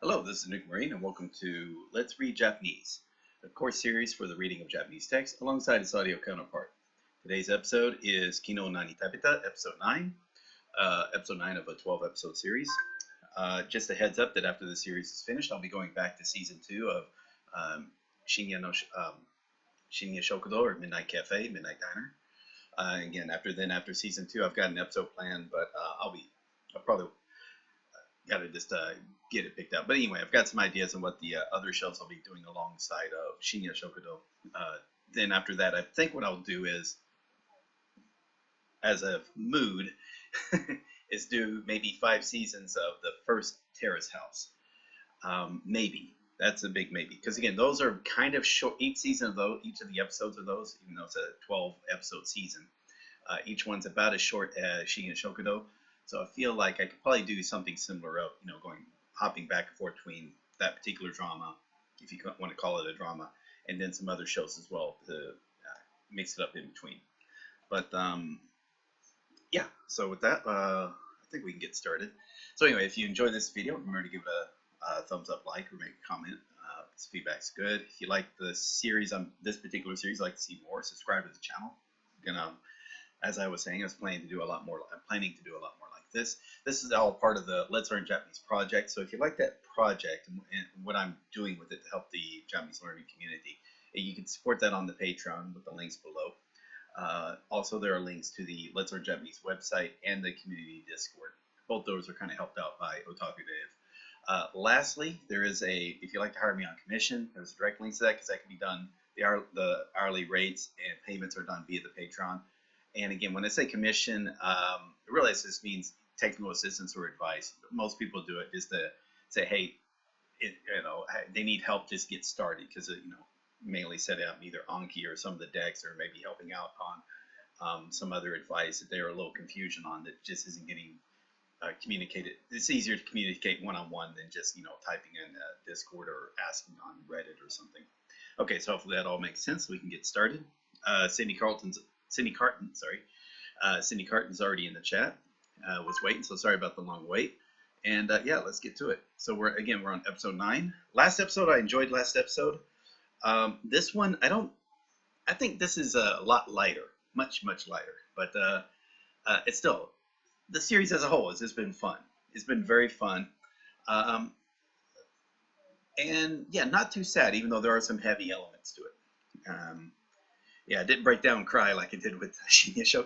Hello, this is Nick Marine, and welcome to Let's Read Japanese, a course series for the reading of Japanese text alongside its audio counterpart. Today's episode is Ki no Nani食べた, episode 9 of a 12-episode series. Just a heads up that after the series is finished, I'll be going back to season 2 of Shinya Shokudo, or Midnight Cafe, Midnight Diner. Again, after season 2, I've got an episode planned, but I'll probably got to just get it picked up. But anyway, I've got some ideas on what the other shows I'll be doing alongside of Shinya Shokudo. Then after that, I think what I'll do is, as a mood, is do maybe 5 seasons of the first Terrace House. Maybe. That's a big maybe. Because again, those are kind of short. Each season of those, each of the episodes of those, even though it's a 12-episode season, each one's about as short as Shinya Shokudo. So I feel like I could probably do something similar of, hopping back and forth between that particular drama, if you want to call it a drama, and then some other shows as well to mix it up in between. But yeah, so with that, I think we can get started. So anyway, if you enjoyed this video, remember to give it a thumbs up, like, or make a comment. This feedback's good. If you like the series, this particular series, like to see more, subscribe to the channel. As I was saying, I'm planning to do a lot more like this. This is all part of the Let's Learn Japanese project. So if you like that project and what I'm doing with it to help the Japanese learning community, you can support that on the Patreon with the links below. Also, there are links to the Let's Learn Japanese website and the community Discord. Both those are kind of helped out by Otaku Dave. Lastly, there is if you'd like to hire me on commission, there's direct links to that because that can be done. The hourly rates and payments are done via the Patreon. And again, when I say commission, I realize this means technical assistance or advice. Most people do it just to say, hey, they need help just get started because mainly set out either Anki or some of the decks, or maybe helping out on some other advice that they're a little confusion on that just isn't getting communicated. It's easier to communicate one-on-one than just typing in Discord or asking on Reddit or something. Okay, so hopefully that all makes sense. We can get started. Cindy Carton's already in the chat. Was waiting, so sorry about the long wait. And yeah, let's get to it. So we're on episode 9. Last episode, I enjoyed last episode. This one, I think this is a lot lighter, much lighter. But it's still, the series as a whole has just been fun. It's been very fun. And yeah, not too sad, even though there are some heavy elements to it. Yeah, I didn't break down and cry like I did with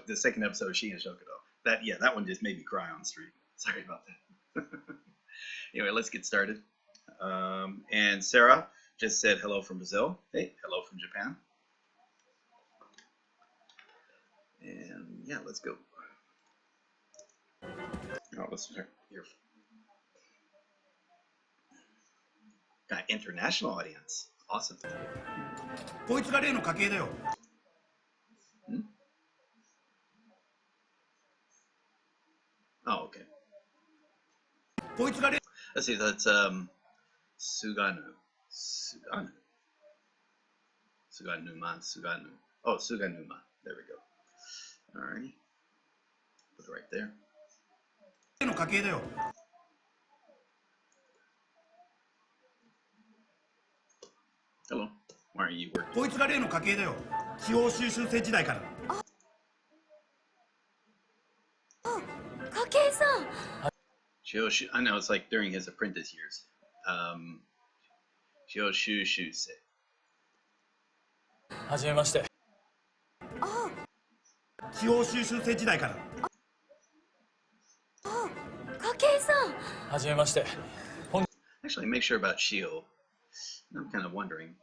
the second episode of Shinya Shokudo. That one just made me cry on stream. Sorry about that. Anyway, let's get started. And Sarah just said hello from Brazil. Hey, hello from Japan. And yeah, let's go. Oh, let's start here. Got international audience. Awesome. こいつが例の家系だよ。Oh, okay. こいつが例 Let's see, that's Suganu. Suganu. Oh, Suganuma. There we go. Alrighty. Put it right there. の家系だよ。Hello. Why are you working? こいつが例の家系だよ。司法修習生時代から。Kakeiさん。I know, it's like during his apprentice years. Shushu-se. はじめまして。司法修習生時代から。Kakeiさん。はじめまして。Actually, make sure about Shio. I'm kind of wondering.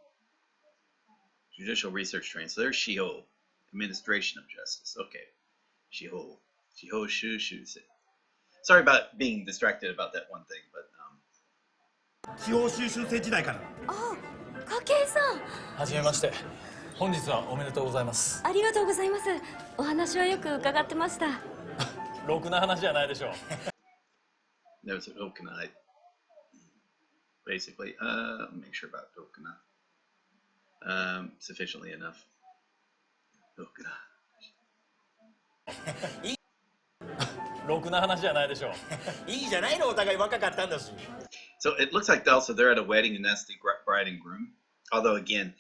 Judicial research training. So there's Shio, administration of justice. Okay, Shio Shushu-se. Sorry about being distracted about that one thing, but 司法修習生時代から。Kakeiさん。はじめまして。本日はおめでとうございます。ありがとうございます。お話はよく伺ってました。ろくな話じゃないでしょう。there's Okuna. Basically, make sure about Okuna. Sufficiently enough. Okuna. ろくな話じゃないでしょう。いいじゃないの、お互い若かったんだし。So it looks like also they're at a wedding, and that's the bride and groom. Although again,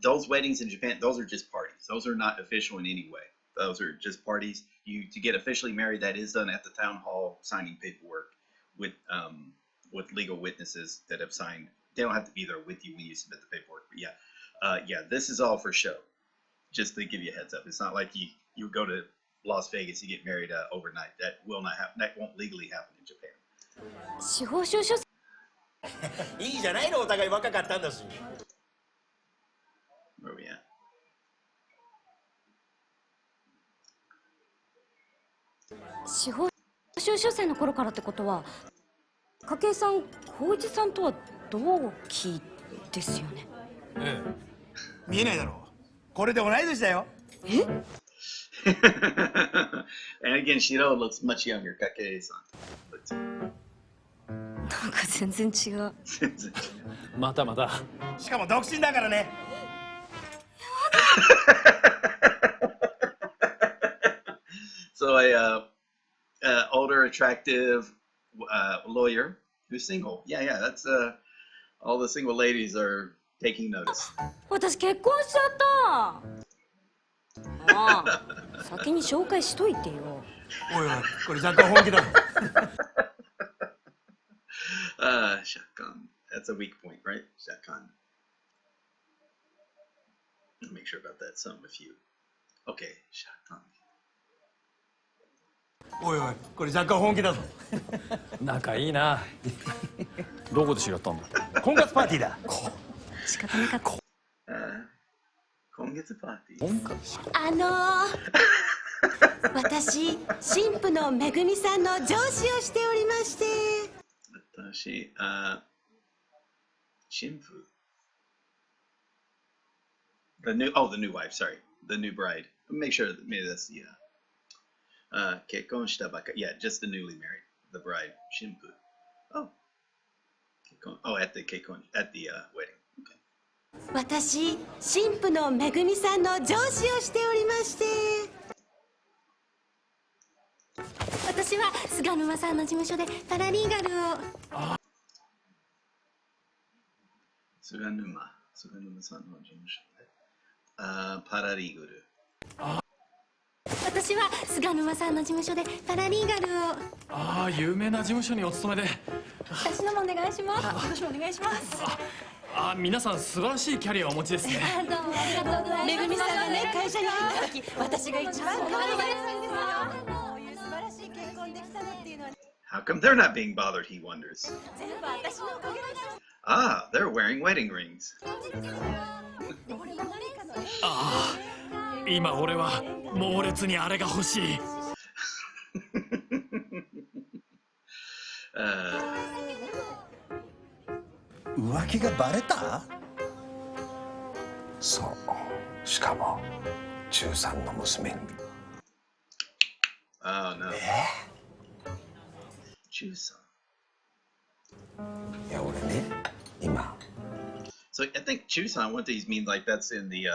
those weddings in Japan, those are just parties. Those are not official in any way. Those are just parties. To get officially married, that is done at the town hall, signing paperwork with legal witnesses that have signed. They don't have to be there with you when you submit the paperwork. But yeah, this is all for show. Just to give you a heads up, it's not like you go to Las Vegas to get married overnight. That will not happen. That won't legally happen in Japan. 司法修習いいじゃないの、お互い若かったんだし。Where are we at? 司法修習生の頃からってことは筧さん浩一さんとは同期ですよね。え見えないだろう。これで同い年だよ。え And again, Shiro looks much younger. Kakei-san. なんか全然違う。え、またまた。しかも独身だからね。So a older, attractive lawyer who's single. Yeah, that's all the single ladies are taking notice. 私結婚しちゃった。ああ、先に紹介しといてよ。おいおい、これ若干本気だぞ。Shotgun. That's a weak point, right? Shotgun. I'll make sure about that some with you. Okay, shotgun. おいおい、これ若干本気だぞ。仲いいな。どこで知り合ったんだ。婚活パーティーだ。仕方なかった。今月パーティー。私、新婦のめぐみさんの上司をしておりまして。私、新婦。the new wife, sorry. The new bride. Make sure that maybe that's the, 結婚したばかり. Yeah, just the newly married. The bride, 新婦. Oh. 結婚. Oh, at the wedding. Okay. 私、新婦のめぐみさんの上司をしておりまして。私は菅沼さんの事務所でパラリーガルを。菅沼さんの事務所で。パラリーガル。私は菅沼さんの事務所でパラリーガルを。ああ、有名な事務所にお勤めで。私のもお願いします。私もお願いします。皆さん素晴らしいキャリアをお持ちですね。どうもありがとうございます。めぐみさんがね、会社に入った時、私が一番可愛がるんですよ。こういう素晴らしい結婚できたのっていうのは。How come they're not being bothered, he wonders. 全部私のおかげです。Ah, they're wearing wedding rings. 今俺は猛烈にあれが欲しい。浮気がバレた？そう。しかも中3の娘に。Oh no. 中3. いや俺ね、今。So I think Chusan, what these mean, like that's in the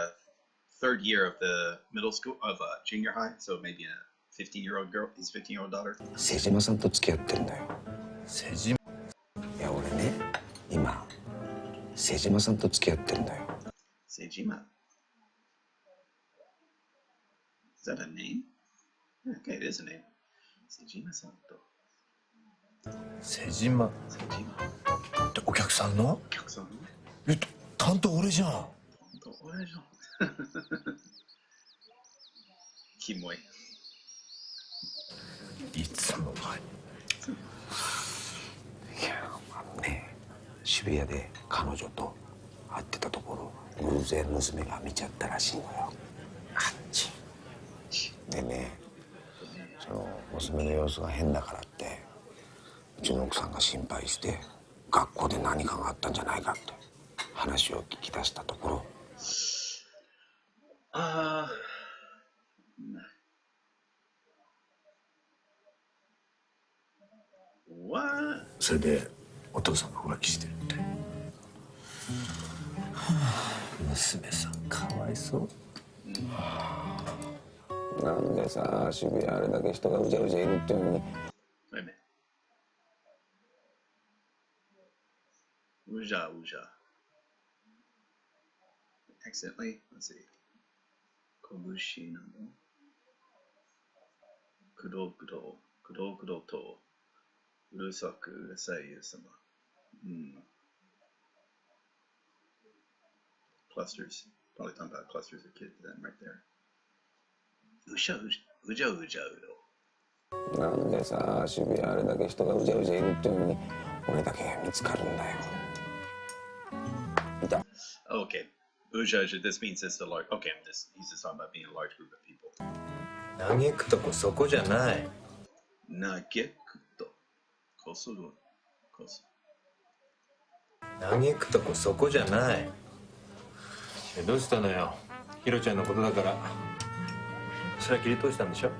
third year of the middle school of junior high. So maybe a 15-year-old girl, his 15-year-old daughter. 瀬島さんと付き合ってるんだよ。瀬島。いや俺ね、今瀬島さんと付き合ってるんだよ。Sejima. Is that a name? Okay, it is a name. Sejima-san. 瀬島ってお客さんの？お客さんの？担当俺じゃん。俺じゃん。キモい。いつも前に。いやね、渋谷で彼女と会ってたところ偶然娘が見ちゃったらしいのよ。あっち。でね、その娘の様子が変だからってうちの奥さんが心配して学校で何かがあったんじゃないかって話を聞き出したところ。それでお父さんが浮気してるって。娘さんかわいそう。なんでさ、渋谷あれだけ人がうじゃうじゃいるっていうのに。Uja. Accidentally, let's see. Kobushi no Kudo to Urusaku urasai sama. Clusters. Probably talking about clusters of kids then right there. Uja udo. なんでさ、渋谷あれだけ人がうじゃうじゃいるっていうのに俺だけ見つかるんだよ。見た？ Okay. Uja, this means it's the large. Okay, he's just talking about being a large group of people. 嘆くとこそこじゃない。嘆くとこそ。嘆くとこそこじゃない。どうしたのよ。ヒロちゃんのことだから。それは切り通したんでしょ。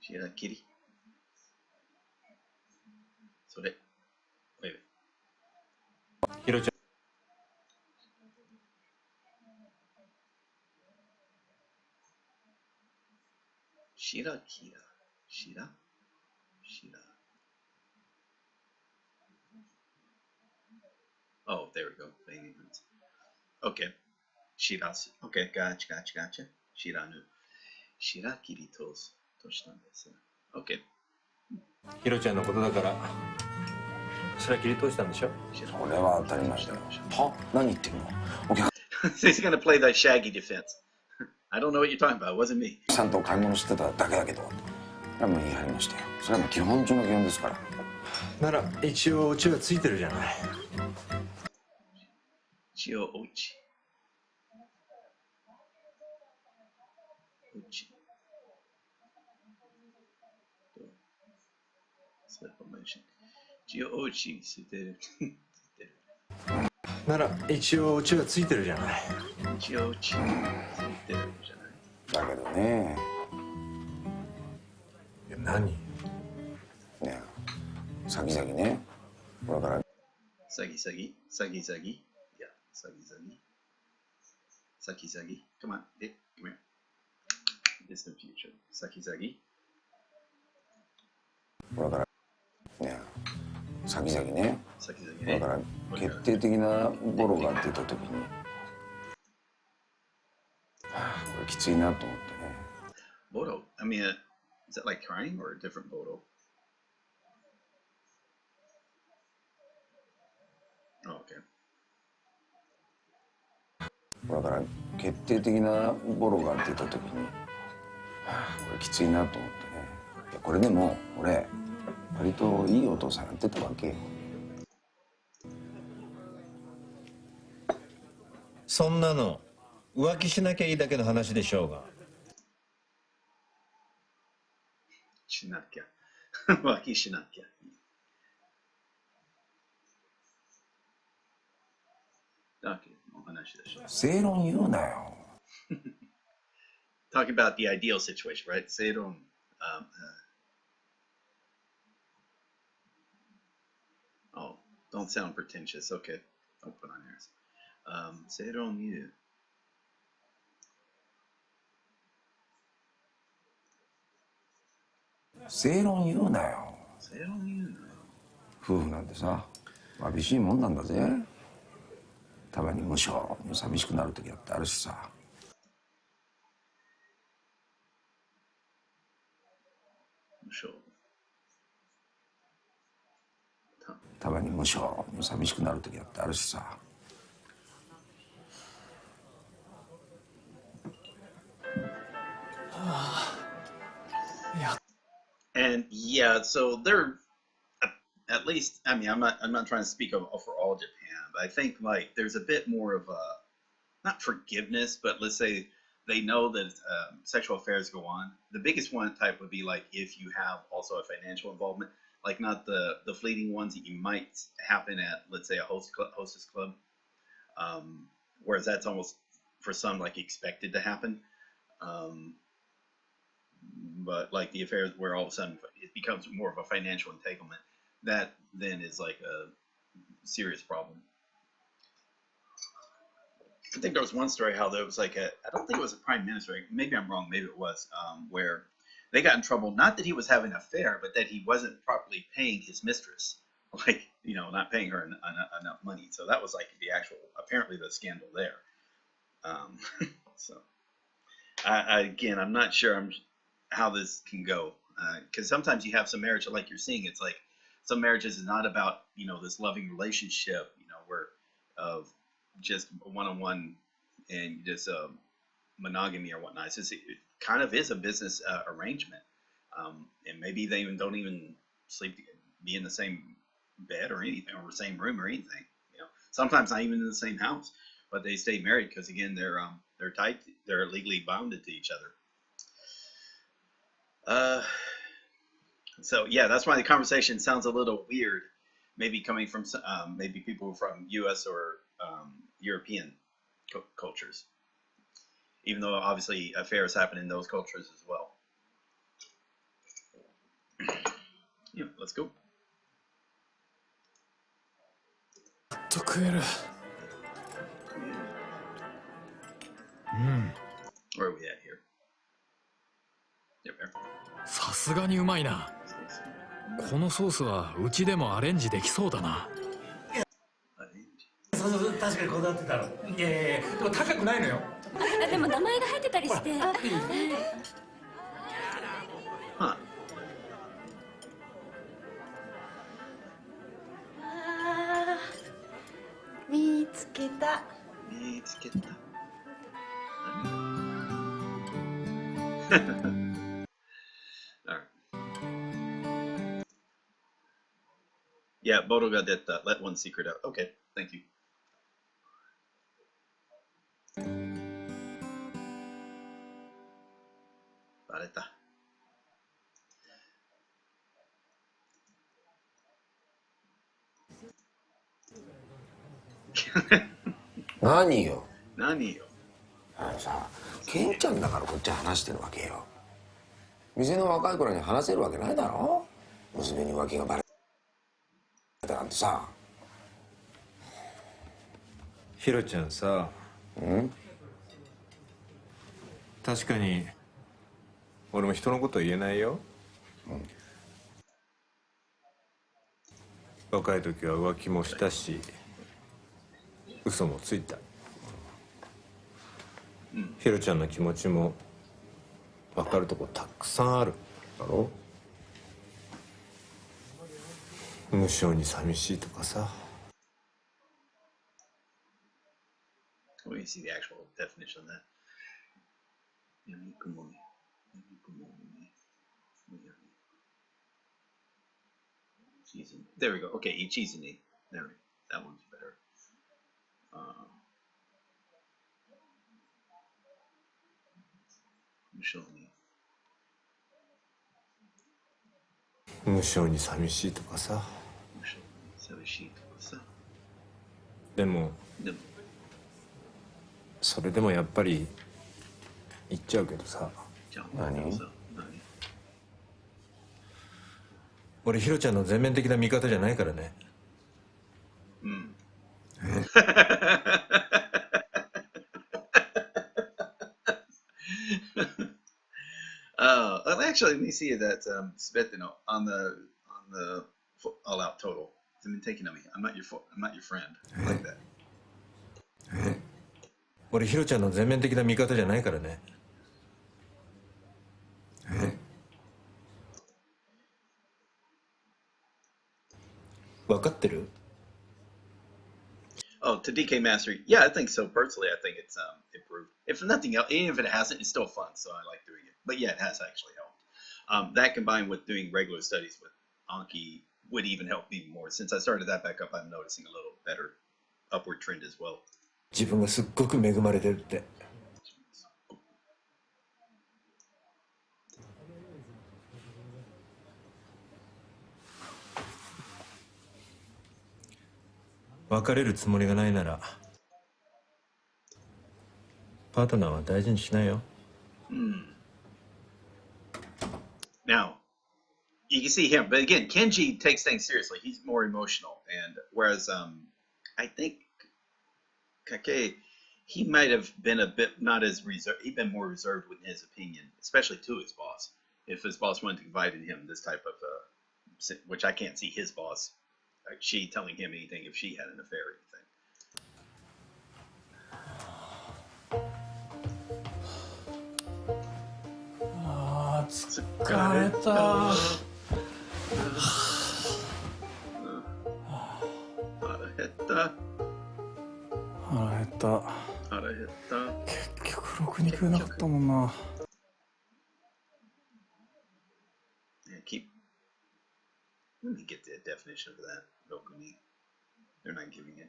白切り。それ。ヒロちゃん。Shira. Oh, there we go. Okay. Shira's. Okay, gotcha. Shiranu. Shirakiri toしたんです。Okay. ヒロちゃんのことだから。それは切り通したんでしょ。それは当たり前だよ。は？何言ってんの？お客 He's gonna play that shaggy defense. I don't know what you're talking about. It wasn't me. さんと買い物してただけだけど。それはもう言い張りましたよ。それはもう基本中の基本ですから。なら一応オチはついてるじゃない。一応オチ。一応オチしてる。なら一応オチはついてるじゃない。一応オチついてるじゃない。だけどね。いや何？ねえ、先々ね。これから。先々。いや、先々。Come on, Dick, come here. Distant future. 先々。これから。ねえ、先々ね。これから決定的なボロが出た時に。これきついなと思ってね。ボロ I mean, is that like crying or a different ボロ Oh, okay. これから決定的なボロが出た時に。これきついなと思ってね。いやこれでも俺割といいお父さんやってたわけよ。そんなの浮気しなきゃいいだけの話でしょうが。しなきゃ。浮気しなきゃ。だけの話でしょ。正論言うなよ。Talking about the ideal situation, right? 正論。Oh, don't sound pretentious. Okay. Don't put on yours. 正論言う。正論言うなよ。正論言うなよ。夫婦なんてさ、わびしいもんなんだぜ。たまに無性に寂しくなる時だってあるしさ。無性。たまに無性に寂しくなる時だってあるしさ。And yeah, so they're at least. I mean, I'm not trying to speak for all Japan, but I think like there's a bit more of a not forgiveness, but let's say they know that sexual affairs go on. The biggest one type would be like if you have also a financial involvement, like not the fleeting ones that you might happen at, let's say a hostess club, whereas that's almost for some like expected to happen. But like the affairs where all of a sudden it becomes more of a financial entanglement, that then is like a serious problem. I think there was one story how there was like I don't think it was a prime minister, maybe I'm wrong, maybe it was, where they got in trouble, not that he was having an affair, but that he wasn't properly paying his mistress like not paying her enough money. So that was like the actual apparently the scandal there. So again, I'm not sure how this can go because sometimes you have some marriage like you're seeing. It's like some marriages is not about this loving relationship where of just one-on-one and just monogamy or whatnot. It kind of is a business arrangement, and maybe they don't even be in the same bed or anything, or the same room or anything. Sometimes not even in the same house, but they stay married because again they're tight, they're legally bounded to each other. So yeah, that's why the conversation sounds a little weird, maybe coming from maybe people from U.S. or European cultures, even though obviously affairs happen in those cultures as well. Yeah, let's go. と食える。Where are we at here? Yep, there. さすがにうまいな。このソースはうちでもアレンジできそうだな。そうそう、確かにこだわってたの。いやいやいや、でも高くないのよ。でも名前が入ってたりして。Huh. 見つけた。見つけた。Alright. Yeah, Bodo got that. Let one secret out. Okay, thank you. バレた。何よ。何よ。さ、ケンちゃんだからこっちは話してるわけよ。店の若い頃に話せるわけないだろ。娘に浮気がバレたなんてさ。ヒロちゃんさ、確かに俺も人のこと言えないよ。若い時は浮気もしたし嘘もついた。ヒロちゃんの気持ちも分かるとこたくさんあるだろ。無性に寂しいとかさ。Let me see the actual definition of that. There we go. Okay, ichizuni. There we go. That one's better. 無性に寂しいとかさ。でもそれでもやっぱり言っちゃうけどさ。何？俺ヒロちゃんの全面的な味方じゃないからね。Actually, let me see that Svetino on the all out total. I've been taking on me. I'm not your friend. Like that. 俺ヒロちゃんの全面的な味方じゃないからね。分かってる？ Oh, to DK Mastery. Yeah, I think so. Personally, I think it's improved. If nothing else, even if it hasn't, it's still fun. So I like doing it. But yeah, it has actually helped. That combined with doing regular studies with Anki would even help even more. Since I started that back up, I'm noticing a little better upward trend as well. 自分がすっごく恵まれてるって。別れるつもりがないならパートナーは大事にしないよ。Now, you can see him, but again, Kenji takes things seriously. He's more emotional, and whereas I think Kakei, he might have been a bit not as reserved. He'd been more reserved with his opinion, especially to his boss. If his boss wanted to confide in him this type of, which I can't see his boss like she telling him anything if she had an affair or anything. あー疲れた。腹減った。腹減った。腹減った。結局ろくに食えなかったもんな。Let me get the definition of that. Rokuni. They're not giving it.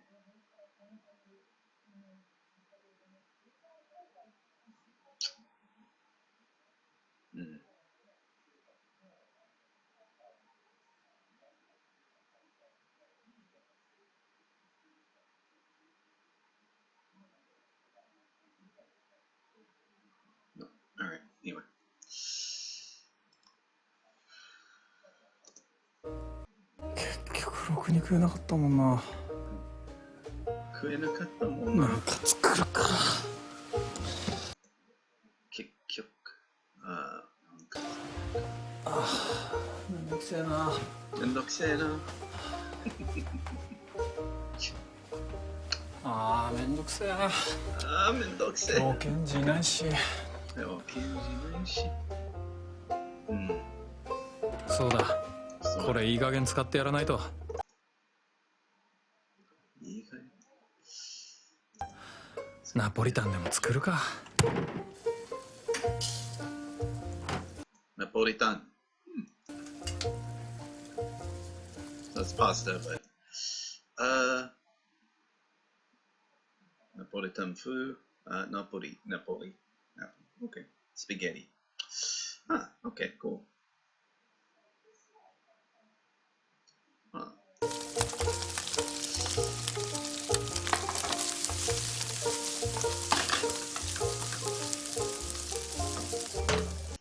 No. All right. Anyway. 結局ろくに食えなかったもんな。食えなかったもんな。なんか作るか。結局。なんか。めんどくせえな。めんどくせえな。めんどくせえな。めんどくせえ。今日ケンジいないし。今日ケンジいないし。そうだ。これいい加減使ってやらないと。いい加減。ナポリタンでも作るか。ナポリタン。That's pasta, but Napolitan food. Napoli. Okay. Spaghetti. Okay, cool.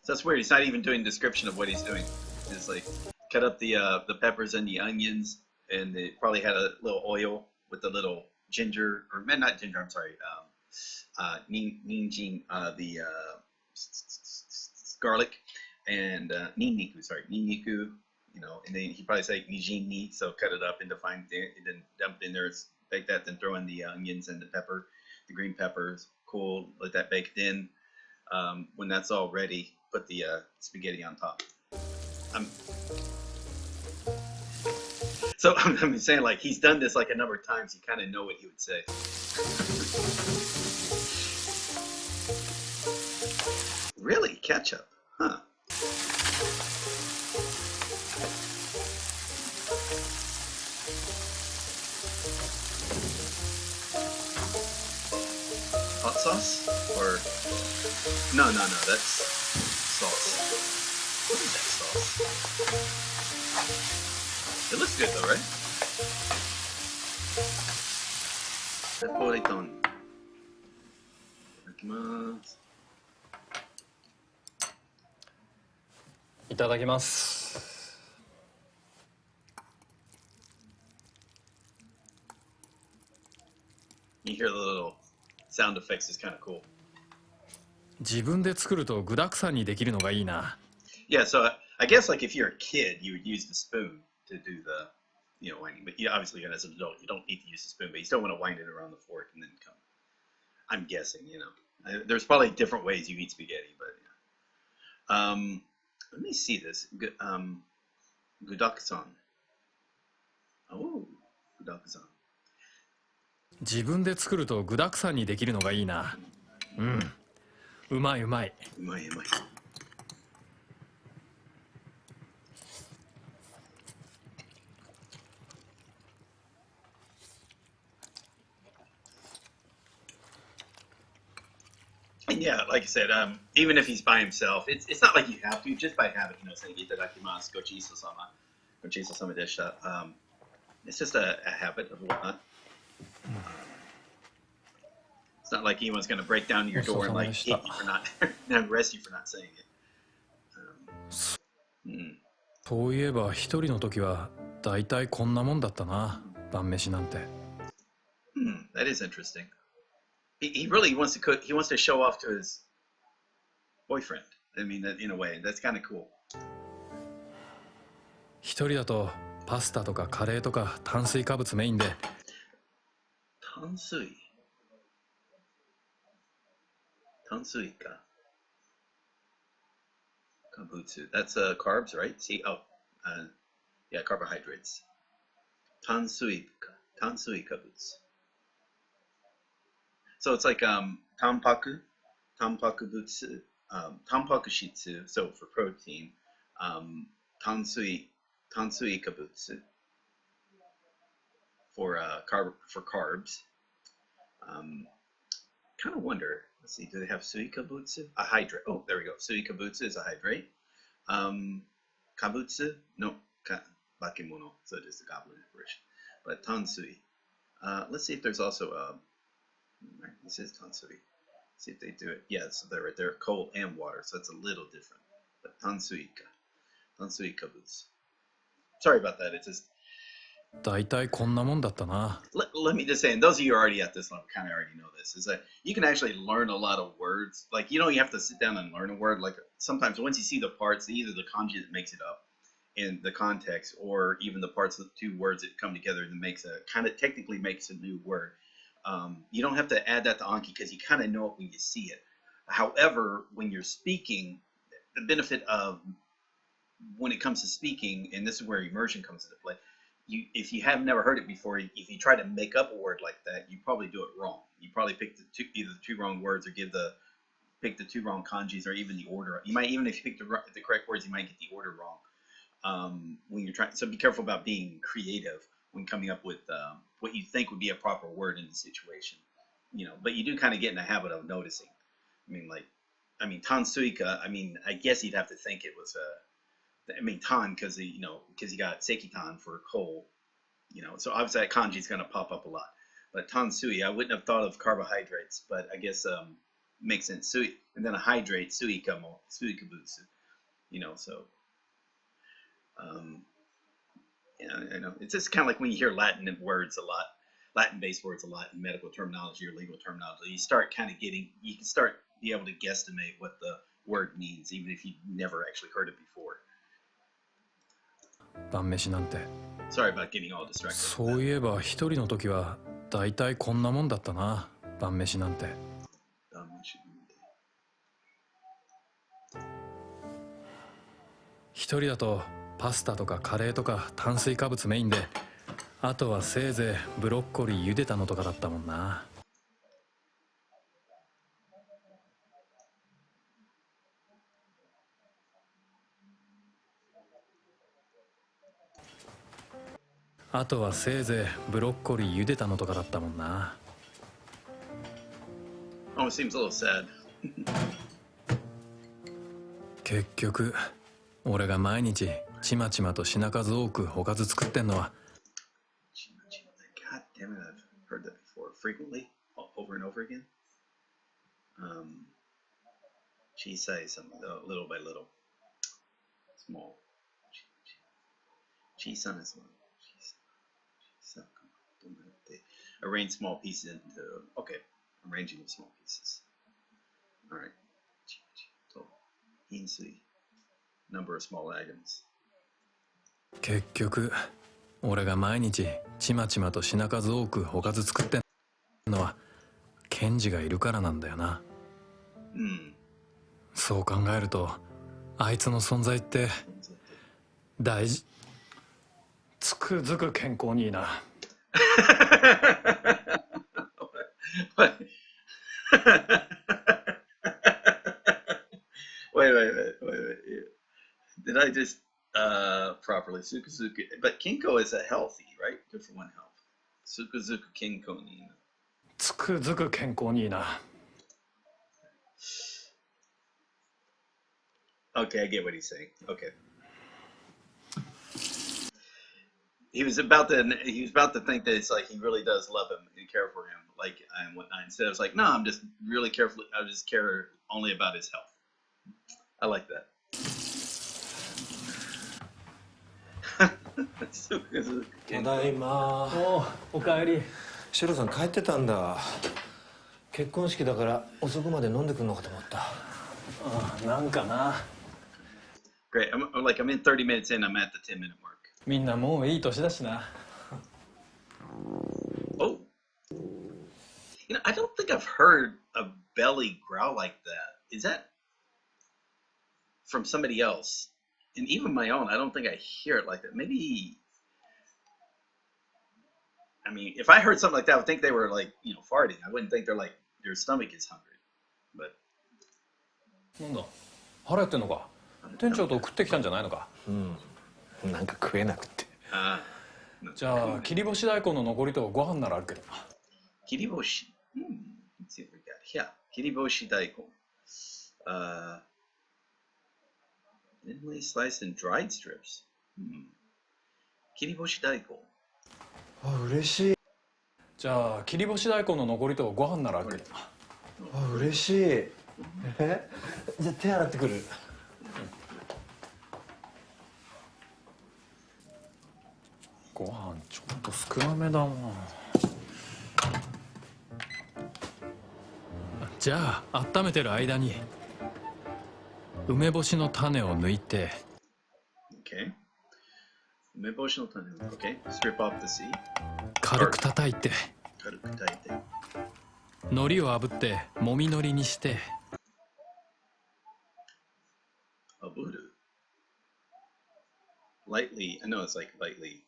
So that's weird. He's not even doing a description of what he's doing. It's like cut up the peppers and the onions, and they probably had a little oil with a little ginger, or not ginger. I'm sorry, ninjin, the garlic, and ninniku. Sorry, ninniku. You know, and then he probably say nijini, so cut it up into fine, and then dump it in there, bake that, then throw in the onions and the pepper, the green peppers. Cool. Let that bake in. When that's all ready, put the spaghetti on top. So I'm saying, like, he's done this like a number of times. You kind of know what he would say. Really? Ketchup? Huh. Hot sauce? Or... No, that's sauce. What is that sauce? It looks good though, right? Napolitan. Itadakimasu. いただきます。You hear the little sound effects is kind of cool. 自分で作ると具沢山にできるのがいいな。Yeah, so I guess like if you're a kid, you would use the spoon to do the, winding. But obviously, as an adult, you don't need to use the spoon, but you still want to wind it around the fork and then come. I'm guessing, there's probably different ways you eat spaghetti, but let me see this. Gudaksan. Oh, gudaksan. 自分で作ると具沢山にできるのがいいな。うまい。うまい。And yeah, like I said, even if he's by himself, it's not like you have to, just by habit, saying itadakimasu, gochiso-sama, gochiso-sama deshita. It's just a habit of whatnot. It's not like anyone's going to break down your door and like hit you for not, arrest you for not saying it. そういえば一人の時はだいたいこんなもんだったな、晩飯なんて。That is interesting. He really wants to cook. He wants to show off to his boyfriend. I mean, in a way, that's kind of cool. 一人だとパスタとかカレーとか炭水化物メインで。炭水か。Kabutsu. That's carbs, right? See, yeah, carbohydrates. Tansui kabutsu. So it's like tampaku butsu, tampaku shitsu. So for protein, tansui kabutsu for carbs. Kind of wonder. Let's see. Do they have sui kabutsu? A hydrate. Oh, there we go. Sui kabutsu is a hydrate. Kabutsu? No. Bakemono. So it is the goblin version. But tansui. Let's see if there's also this is tansui. See if they do it. Yeah, so they're right there. Cold and water. So it's a little different. But tansui kabutsu. Sorry about that. It's just. だいたいこんなもんだったな。 Let me just say, and those of you who are already at this level kind of already know this, is that you can actually learn a lot of words. Like, you have to sit down and learn a word. Like, sometimes once you see the parts, either the kanji that makes it up in the context, or even the parts of the two words that come together and technically makes a new word. You don't have to add that to Anki because you kind of know it when you see it. However, when you're speaking, the benefit of when it comes to speaking, and this is where immersion comes into play, if you have never heard it before, if you try to make up a word like that, you probably do it wrong. You probably pick either the two wrong words or pick the two wrong kanjis, or even the order. You might, even if you pick the correct words, you might get the order wrong. When you're trying, so be careful about being creative when coming up with what you think would be a proper word in the situation. But you do kind of get in the habit of noticing. Tansuika. I guess you'd have to think it was tan, because you got sekitan for coal, so obviously that kanji is going to pop up a lot. But tansui, I wouldn't have thought of carbohydrates, but I guess makes sense. Sui, and then a hydrate, suikabutsu, so I know it's just kind of like when you hear Latin words a lot, Latin-based words a lot in medical terminology or legal terminology. You start kind of you can start be able to guesstimate what the word means, even if you've never actually heard it before. 晩飯なんて。 Sorry about getting all distracted. そういえば一人の時はだいたいこんなもんだったな。晩飯なんて。一人だとパスタとかカレーとか炭水化物メインで、あとはせいぜいブロッコリー茹でたのとかだったもんな。あとはせいぜいブロッコリー茹でたのとかだったもんな。Almost seems a little sad. 結局俺が毎日ちまちまと品数多くおかず作ってんのは。 God damn it, I've heard that before frequently, over and over again. 小さい something, little by little. Small. 小さな small. Arrange small pieces into, okay, arranging the small pieces. All right. Number of small items. 結局俺が毎日ちまちまと品数多くおかず作ってんのはケンジがいるからなんだよな。そう考えるとあいつの存在って大事。つくづく健康にいいな。Wait. Did I just properly sukuzuku? But kinko is a healthy, right? Good for one health. Sukuzuku kinko ni. つくづく健康にいいな。 Okay, I get what he's saying. Okay. He was about to think that it's like he really does love him and care for him, like, and whatnot. Instead, I was like, no, I'm just really careful. I just care only about his health. I like that. ただいま。おかえり。シロさん帰ってたんだ。結婚式だから遅くまで飲んでくんのかと思った。なんかな。 Great. I'm in 30 minutes in. I'm at the 10-minute mark. みんなもういい年だしな。Oh, I don't think I've heard a belly growl like that. Is that from somebody else? And even my own, I don't think I hear it like that. Maybe, I mean, if I heard something like that, I would think they were like, farting. I wouldn't think they're like, their stomach is hungry. But なんだ、腹減ってんのか。店長と食ってきたんじゃないのか。なんか食えなくて。じゃあ切り干し大根の残りとご飯ならあるけどな。kiriboshi. Let's see what we got. Yeah, kiriboshi daikon. Thinly sliced and dried strips. Kiriboshi daikon. あ、嬉しい。じゃあ切り干し大根の残りとご飯ならあるけどな。あ、嬉しい。じゃあ手洗ってくる。ご飯ちょっと少なめだな。じゃあ温めてる間に梅干しの種を抜いて。 Okay. Umeboshi no tane. Okay. Strip off the seed. 軽く叩いて Karuku taite. 海苔を炙ってもみ海苔にして。 Aburu. Lightly, I know it's like lightly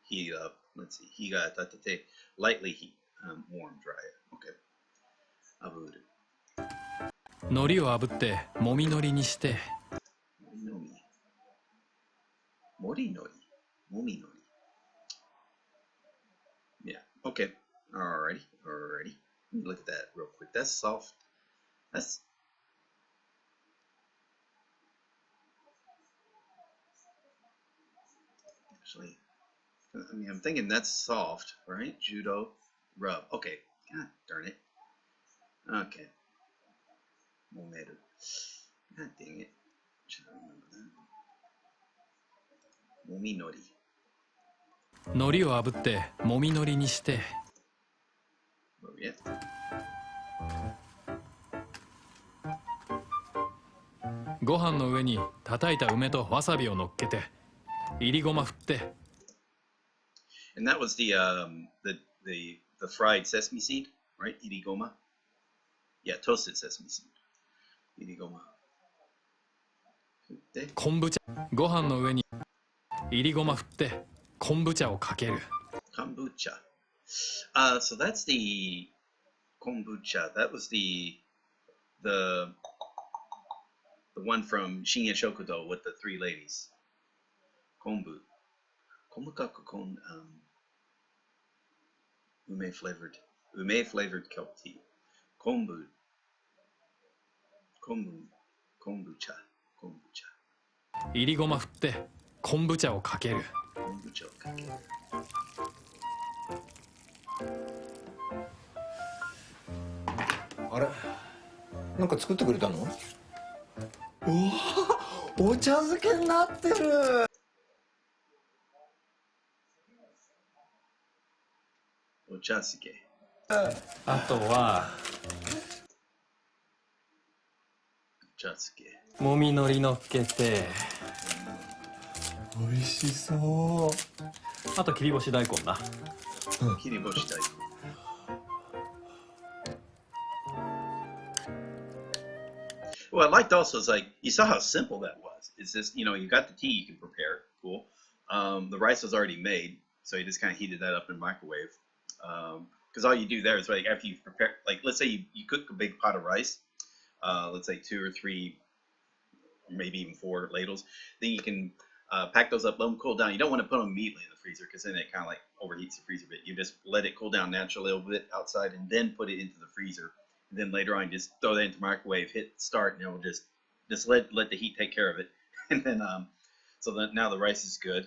heat up. Let's see. Higa tatate. Lightly heat. Warm, dry. Okay. Aburu. 海苔を炙ってもみ海苔にして。 Morinori. Mominori. Yeah. Okay. Alrighty. Alrighty. Let me look at that real quick. That's soft. That's actually, I mean, I'm thinking that's soft, right? Judo rub. Okay. God darn it. Okay. Momeru. God dang it. Should I remember that? Mominori. 海苔を炙ってもみ海苔にして。 Oh, yeah. ご飯の上に叩いた梅とわさびを乗っけていりごま振って。 And that was the fried sesame seed, right? Irigoma. Yeah, toasted sesame seed. Irigoma. で昆布茶。ご飯の上にいりごま振って昆布茶をかける。 kombucha. So that's the kombucha. That was the one from Shinya Shokudo with the three ladies. Kombu. Kombukaku kon ume flavored kelp tea. Kombucha. Kombucha. いりごま振って昆布茶をかける。 Kombucha をかける。あれ、なんか作ってくれたの？おお、お茶漬けになってる。お茶漬け。あとはお茶漬け。もみ海苔乗っけて。 美味しそう。あと切り干し大根な。切り干し大根。What I liked also is like you saw how simple that was. It's just you got the tea you can prepare, cool. The rice was already made, so you just kind of heated that up in the microwave. Because all you do there is like after you prepare, like let's say you cook a big pot of rice, let's say 2 or 3, maybe even 4 ladles, then you can pack those up, let them cool down. You don't want to put them immediately in the freezer because then it kind of like overheats the freezer a bit. You just let it cool down naturally a little bit outside and then put it into the freezer. And then later on, just throw that into the microwave, hit start, and it'll just let the heat take care of it. And then so that now the rice is good.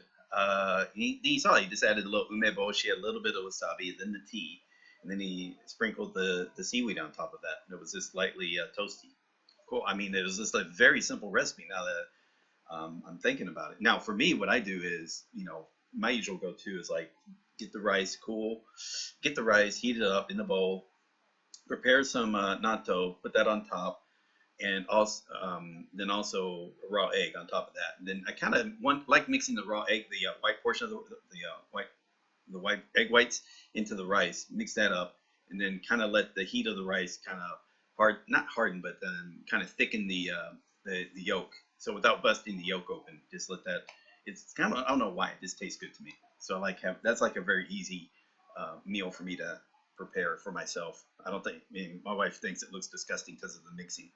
You saw he just added a little umeboshi, a little bit of wasabi, then the tea, and then he sprinkled the seaweed on top of that. And it was just lightly toasty. Cool. I mean, it was just a very simple recipe. Now that I'm thinking about it. Now, for me, what I do is, my usual go-to is like get the rice cool, get the rice, heat it up in the bowl, prepare some natto, put that on top, and also then also a raw egg on top of that. And then I kind of like mixing the raw egg, the white portion of the white egg whites into the rice. Mix that up, and then kind of let the heat of the rice kind of not harden, but then kind of thicken the yolk. So without busting the yolk open, just let that. It's kind of, I don't know why, it just tastes good to me. So I like that's like a very easy meal for me to prepare for myself. I don't think, I mean, my wife thinks it looks disgusting because of the mixing.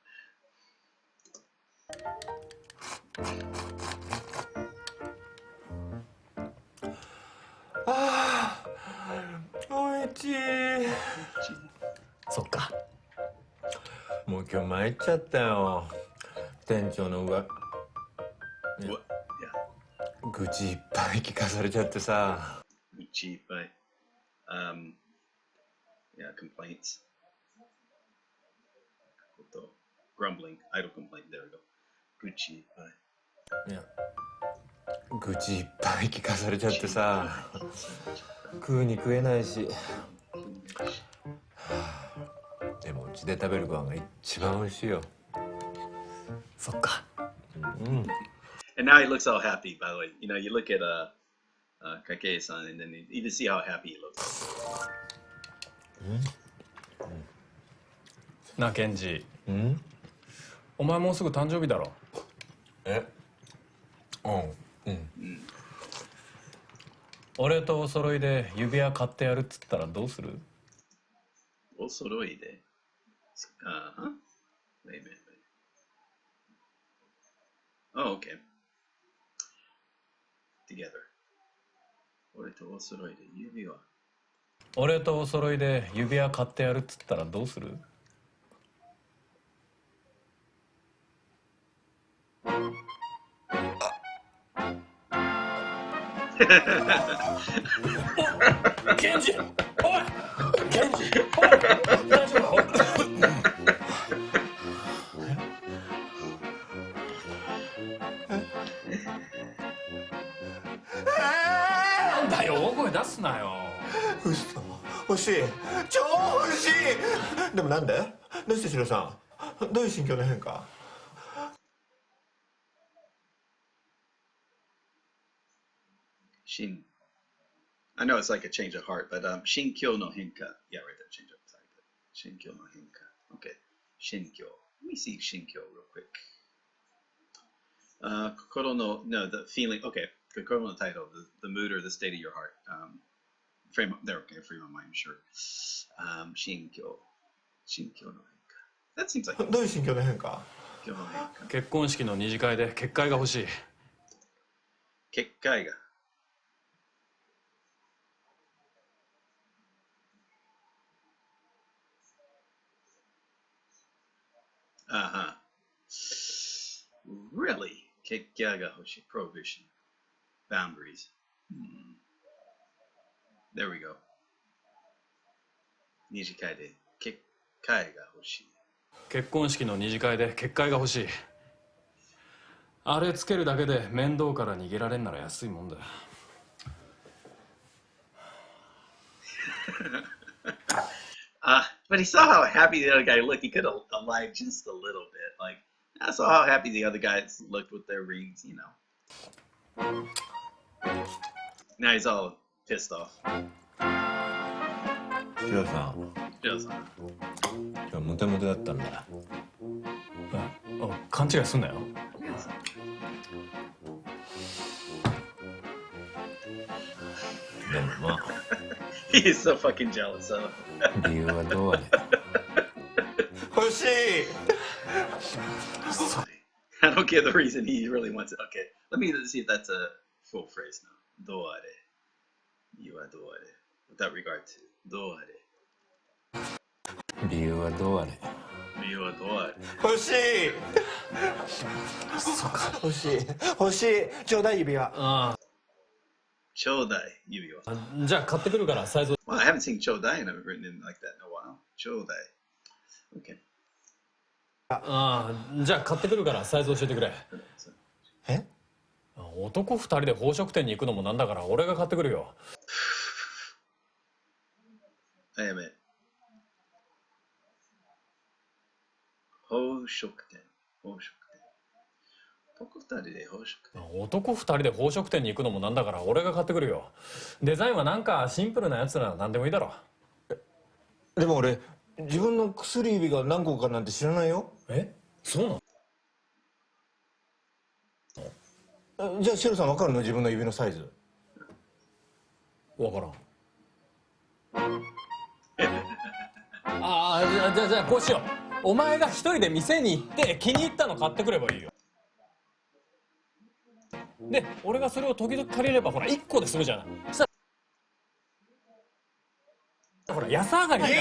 ああ、おいしい。そっか。もう今日参っちゃったよ。店長のWhat? Yeah. 愚痴いっぱい聞かされちゃってさ。Cheap, but yeah, complaints. Grumbling, idle complaint. There we go. Good cheap, but いや、愚痴いっぱい聞かされちゃってさ。食うに食えないし。でもうちで食べるご飯が一番美味しいよ。そっか。うん。And now he looks all happy, by the way. You know, you look at Kakei-san, and then you just see how happy he looks. なあケンジ、うん？お前もうすぐ誕生日だろ。え？うん。俺とお揃いで指輪買ってやるっつったらどうする？お揃いで。Huh? Wait a minute. Oh, okay. Together. 俺とお揃いで指輪。俺とお揃いで指輪買ってやるっつったらどうする？ケンジ、おい、ケンジ、おい、大丈夫？なんだよ、大声出すなよ。嘘、欲しい、超欲しい。でもなんで？どうしてシロさん？どういう心境の変化？Shin. I know it's like a change of heart, but Shinkyo no henka. Yeah, right there, change up. Sorry, but Shinkyo no henka. Okay, Shinkyo. Let me see Shinkyo real quick. Kokoro no, the feeling. Okay, Kokoro no title, the mood or the state of your heart. Frame of mind, sure. Shinkyo no henka. That seems like. どういう心境の変化Shinkyo no henka. 結婚式の二次会で結界が欲しい。結界が。Uh-huh. Really? Kekyaga hoshi. Prohibition. Boundaries. There we go. Nijikai de kekkai ga hoshi. 結婚式の二次会で結界が欲しい。あれつけるだけで面倒から逃げられんなら安いもんだ。But he saw how happy the other guy looked. He could have lied just a little bit. Like, I saw how happy the other guys looked with their rings, you know. Now he's all pissed off. シロさん、 Just, 今日モテモテだったんだ。勘違いすんなよ。でもまあ。he is so fucking jealous of him. 理由はどうあれ。欲しい。I don't get the reason he really wants it. Okay, let me see if that's a full phrase now. どうあれ。You are どうあれ。Without regard to どうあれ。理由はどうあれ。理由はどうあれ。欲しい。そうか。欲しい。欲しい。ちょうだい指輪。あちょうだい指輪。あ、じゃあ買ってくるからサイズ。Well, I haven't seen ちょうだい and I've written in like that in a while. ちょうだい。Okay. ああ、じゃあ買ってくるからサイズ教えてくれ。え？男2人で宝飾店に行くのもなんだから俺が買ってくるよ。Damn it. 宝飾店。宝飾店。男二人で宝飾店。男2人で宝飾店に行くのもなんだから俺が買ってくるよ。デザインはなんかシンプルなやつなら何でもいいだろ。でも俺自分の薬指が何個かなんて知らないよ。え、そうなの？じゃあシロさん分かるの？自分の指のサイズ。わからん。ああ、じゃあこうしよう。お前が一人で店に行って気に入ったの買ってくればいいよ。で俺がそれを時々借りればほら1個で済むじゃない。そしたらほら安上がりだから。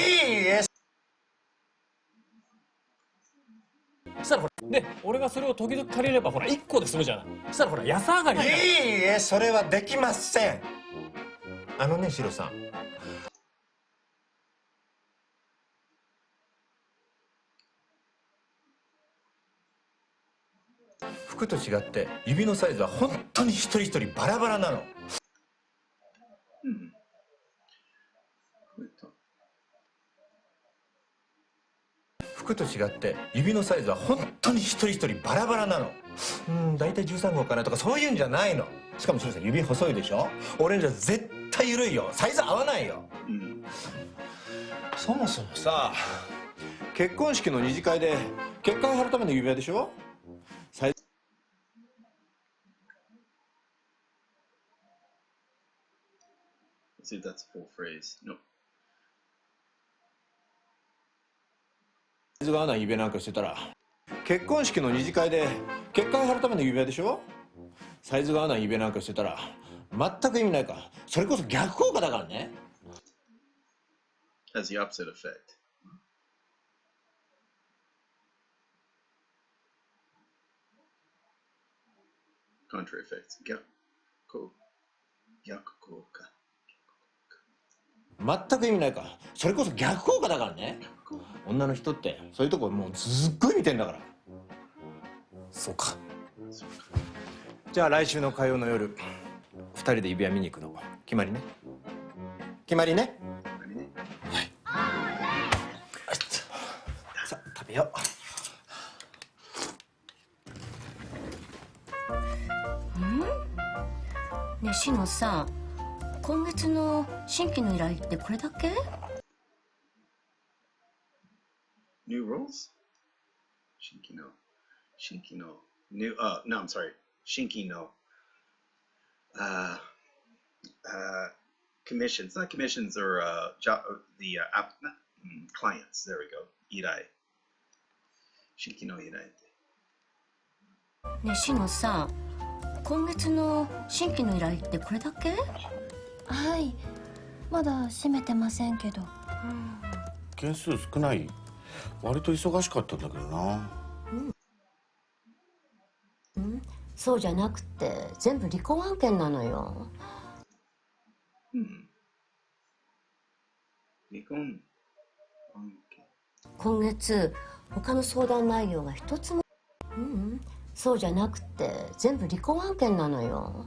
そしたらほらで俺がそれを時々借りればほら1個で済むじゃない。そしたらほら安上がりだから。いいえ、それはできません。あのねシロさん、服と違って指のサイズは本当に一人一人バラバラなの。服と違って指のサイズは本当に一人一人バラバラなの。大体13号かなとかそういうんじゃないの。しかもシロさん指細いでしょ。俺には絶対緩いよ。サイズ合わないよ。そもそもさ、結婚式の二次会で結果を貼るための指輪でしょ。サイズLet's see if that's a full phrase. No. サイズが合わない指輪なんかしてたら、結婚式の二次会で結果を貼るための指輪でしょ。サイズが合わない指輪なんかしてたら全く意味ないから。それこそ逆効果だからね。Has the opposite effect. Contrary effects. 逆効果。全く意味ないから。それこそ逆効果だからね。女の人ってそういうとこもうすっごい見てんだから。そうか。じゃあ来週の火曜の夜2人で指輪見に行くの決まりね。決まりね。さあ食べよう。ねえしのさん、今月の新規の依頼ってこれだけ？ New rules? Shinki no. New, no, I'm sorry. Shinki no. Commissions, not commissions or the clients. There we go. Irai. Shinki no irai. ねえしのさん、今月の新規の依頼ってこれだけ？はい、まだ閉めてませんけど。件数少ない？割と忙しかったんだけどな。そうじゃなくて全部離婚案件なのよ。離婚案件。今月他の相談内容が一つも。そうじゃなくて全部離婚案件なのよ。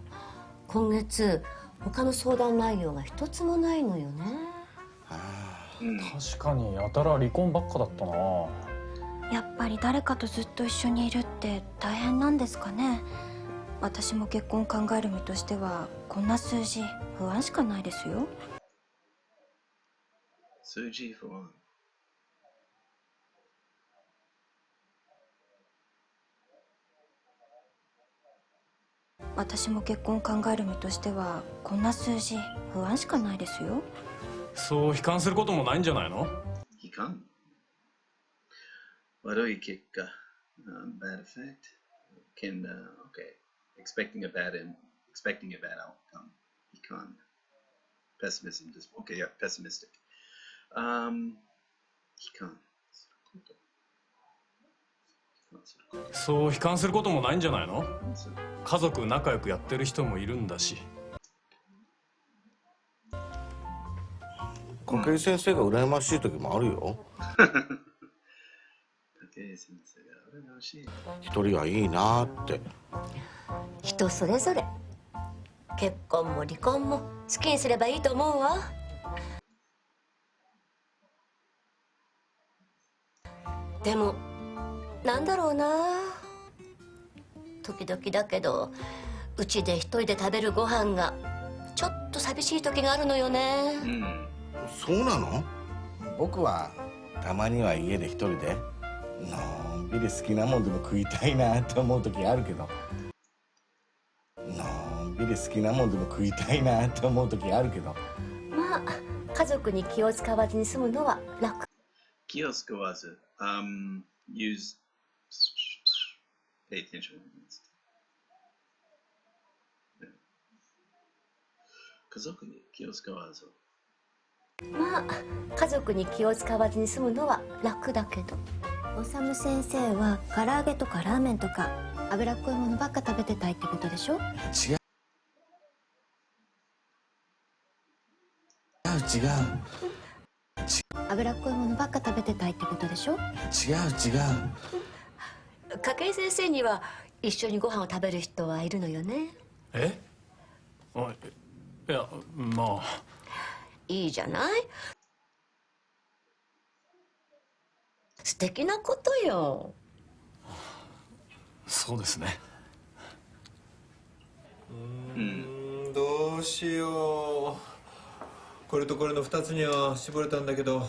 今月他の相談内容が一つもないのよね。確かにやたら離婚ばっかだったな。やっぱり誰かとずっと一緒にいるって大変なんですかね。私も結婚考える身としてはこんな数字不安しかないですよ。数字不安。私も結婚考える身としてはこんな数字不安しかないですよ。そう悲観することもないんじゃないの？悲観。悪い結果。Bad effect. Can okay. Expecting a bad outcome. 悲観。Pessimism. Okay, yeah, pessimistic. 悲観。そう悲観することもないんじゃないの？家族仲良くやってる人もいるんだし。筧先生が羨ましい時もあるよ。一人はいいなって。人それぞれ。結婚も離婚も好きにすればいいと思うわ。でもなんだろうな、時々だけどうちで一人で食べるご飯がちょっと寂しい時があるのよね。そうなの？僕はたまには家で一人でのんびり好きなもんでも食いたいなと思う時あるけど、のんびり好きなもんでも食いたいなと思う時あるけど、まあ家族に気を使わずに済むのは楽。気を使わず、use pay attention. 家族に気を使わず。まあ家族に気を使わずに済むのは楽だけど。おさむ先生は唐揚げとかラーメンとか脂っこいものばっか食べてたいってことでしょ？違う。脂っこいものばっか食べてたいってことでしょ？違う。筧先生には一緒にご飯を食べる人はいるのよね。え？いや、まあいいじゃない。素敵なことよ。そうですね。どうしよう。これとこれの2つには絞れたんだけど、やっ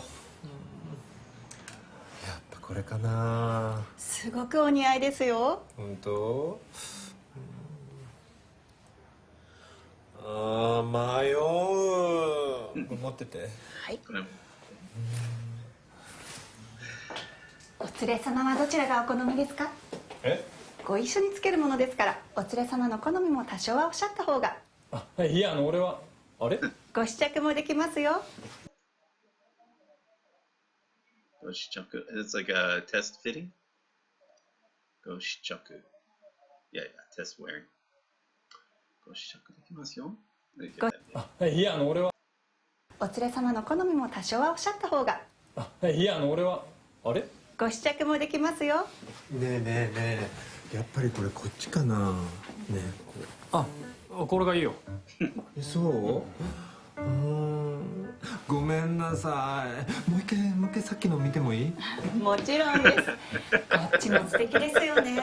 ぱこれかな。すごくお似合いですよ。本当？迷う。持ってて。はい。お連れ様はどちらがお好みですか？え？ご一緒につけるものですから、お連れ様の好みも多少はおっしゃった方が。いや、俺はあれ？ご試着もできますよ。ご試着。It's like a test fitting. ご試着。Yeah, test wearing. ご試着できますよ。いや、俺はお連れ様の好みも多少はおっしゃった方が。いや、俺はあれ？ご試着もできますよ。ねえねえねえ、やっぱりこれこっちかな。ねこれがいいよ。そう？ごめんなさい。もう一回さっきの見てもいい？もちろんです。こっちも素敵ですよね。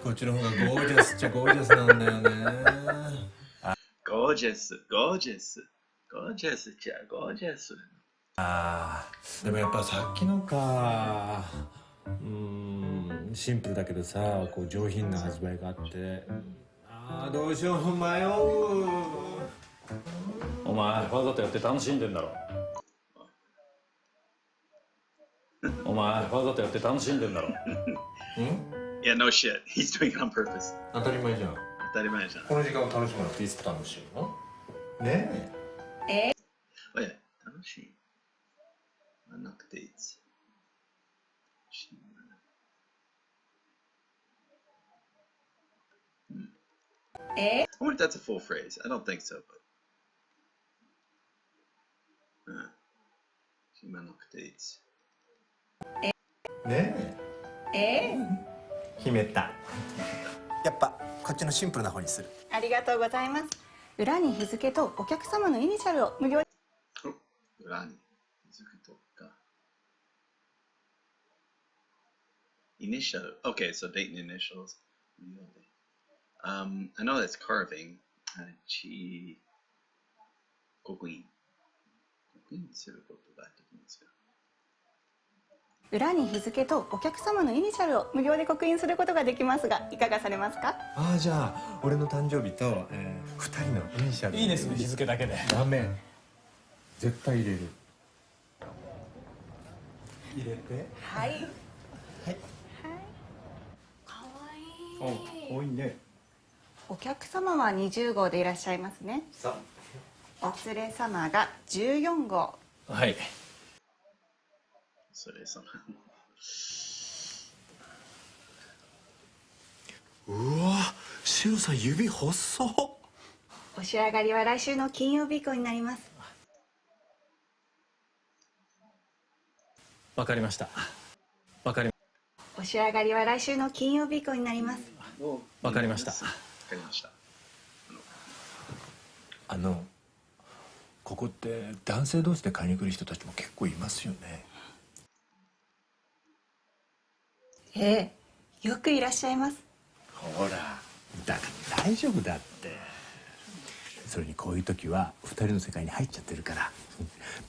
こっちの方がゴージャスっちゃゴージャスなんだよね。ゴージャスじゃゴージャス。でもやっぱさっきのか。シンプルだけどさ、こう上品な味わいがあって、どうしよう、迷う。お前わざとやって楽しんでんだろ。お前わざとやって楽しんでんだろ。Yeah, no shit. He's doing it on purpose. 当たり前じゃん。当たり前じゃん。この時間を楽しむのっていつ楽しいの？ねえ。おや、楽しい。なくていいです。I wonder if that's a full phrase. I don't think so, but. 暇なくていいです。ねえ。秘めた。やっぱこっちのシンプルな方にする。ありがとうございます。裏に日付とお客様のイニシャルを無料。裏に日付とか。Initial. Okay, so date and initials. I know that's carving. 刻印することができますか？裏に日付とお客様のイニシャルを無料で刻印することができますが、いかがされますか？じゃあ俺の誕生日と、2人のイニシャル。いいですね、日付だけで。ダメ。絶対入れる。入れて。はい。かわいい。多いね。お客様は20号でいらっしゃいますね。お連れ様が14号。はい。それ様。うわ、シロさん指細っ。お仕上がりは来週の金曜日以降になります。わかりました。お仕上がりは来週の金曜日以降になります。わかりました。ここって男性同士で買いに来る人たちも結構いますよね。ええ、よくいらっしゃいます。ほらだから大丈夫だって。それにこういう時は2人の世界に入っちゃってるから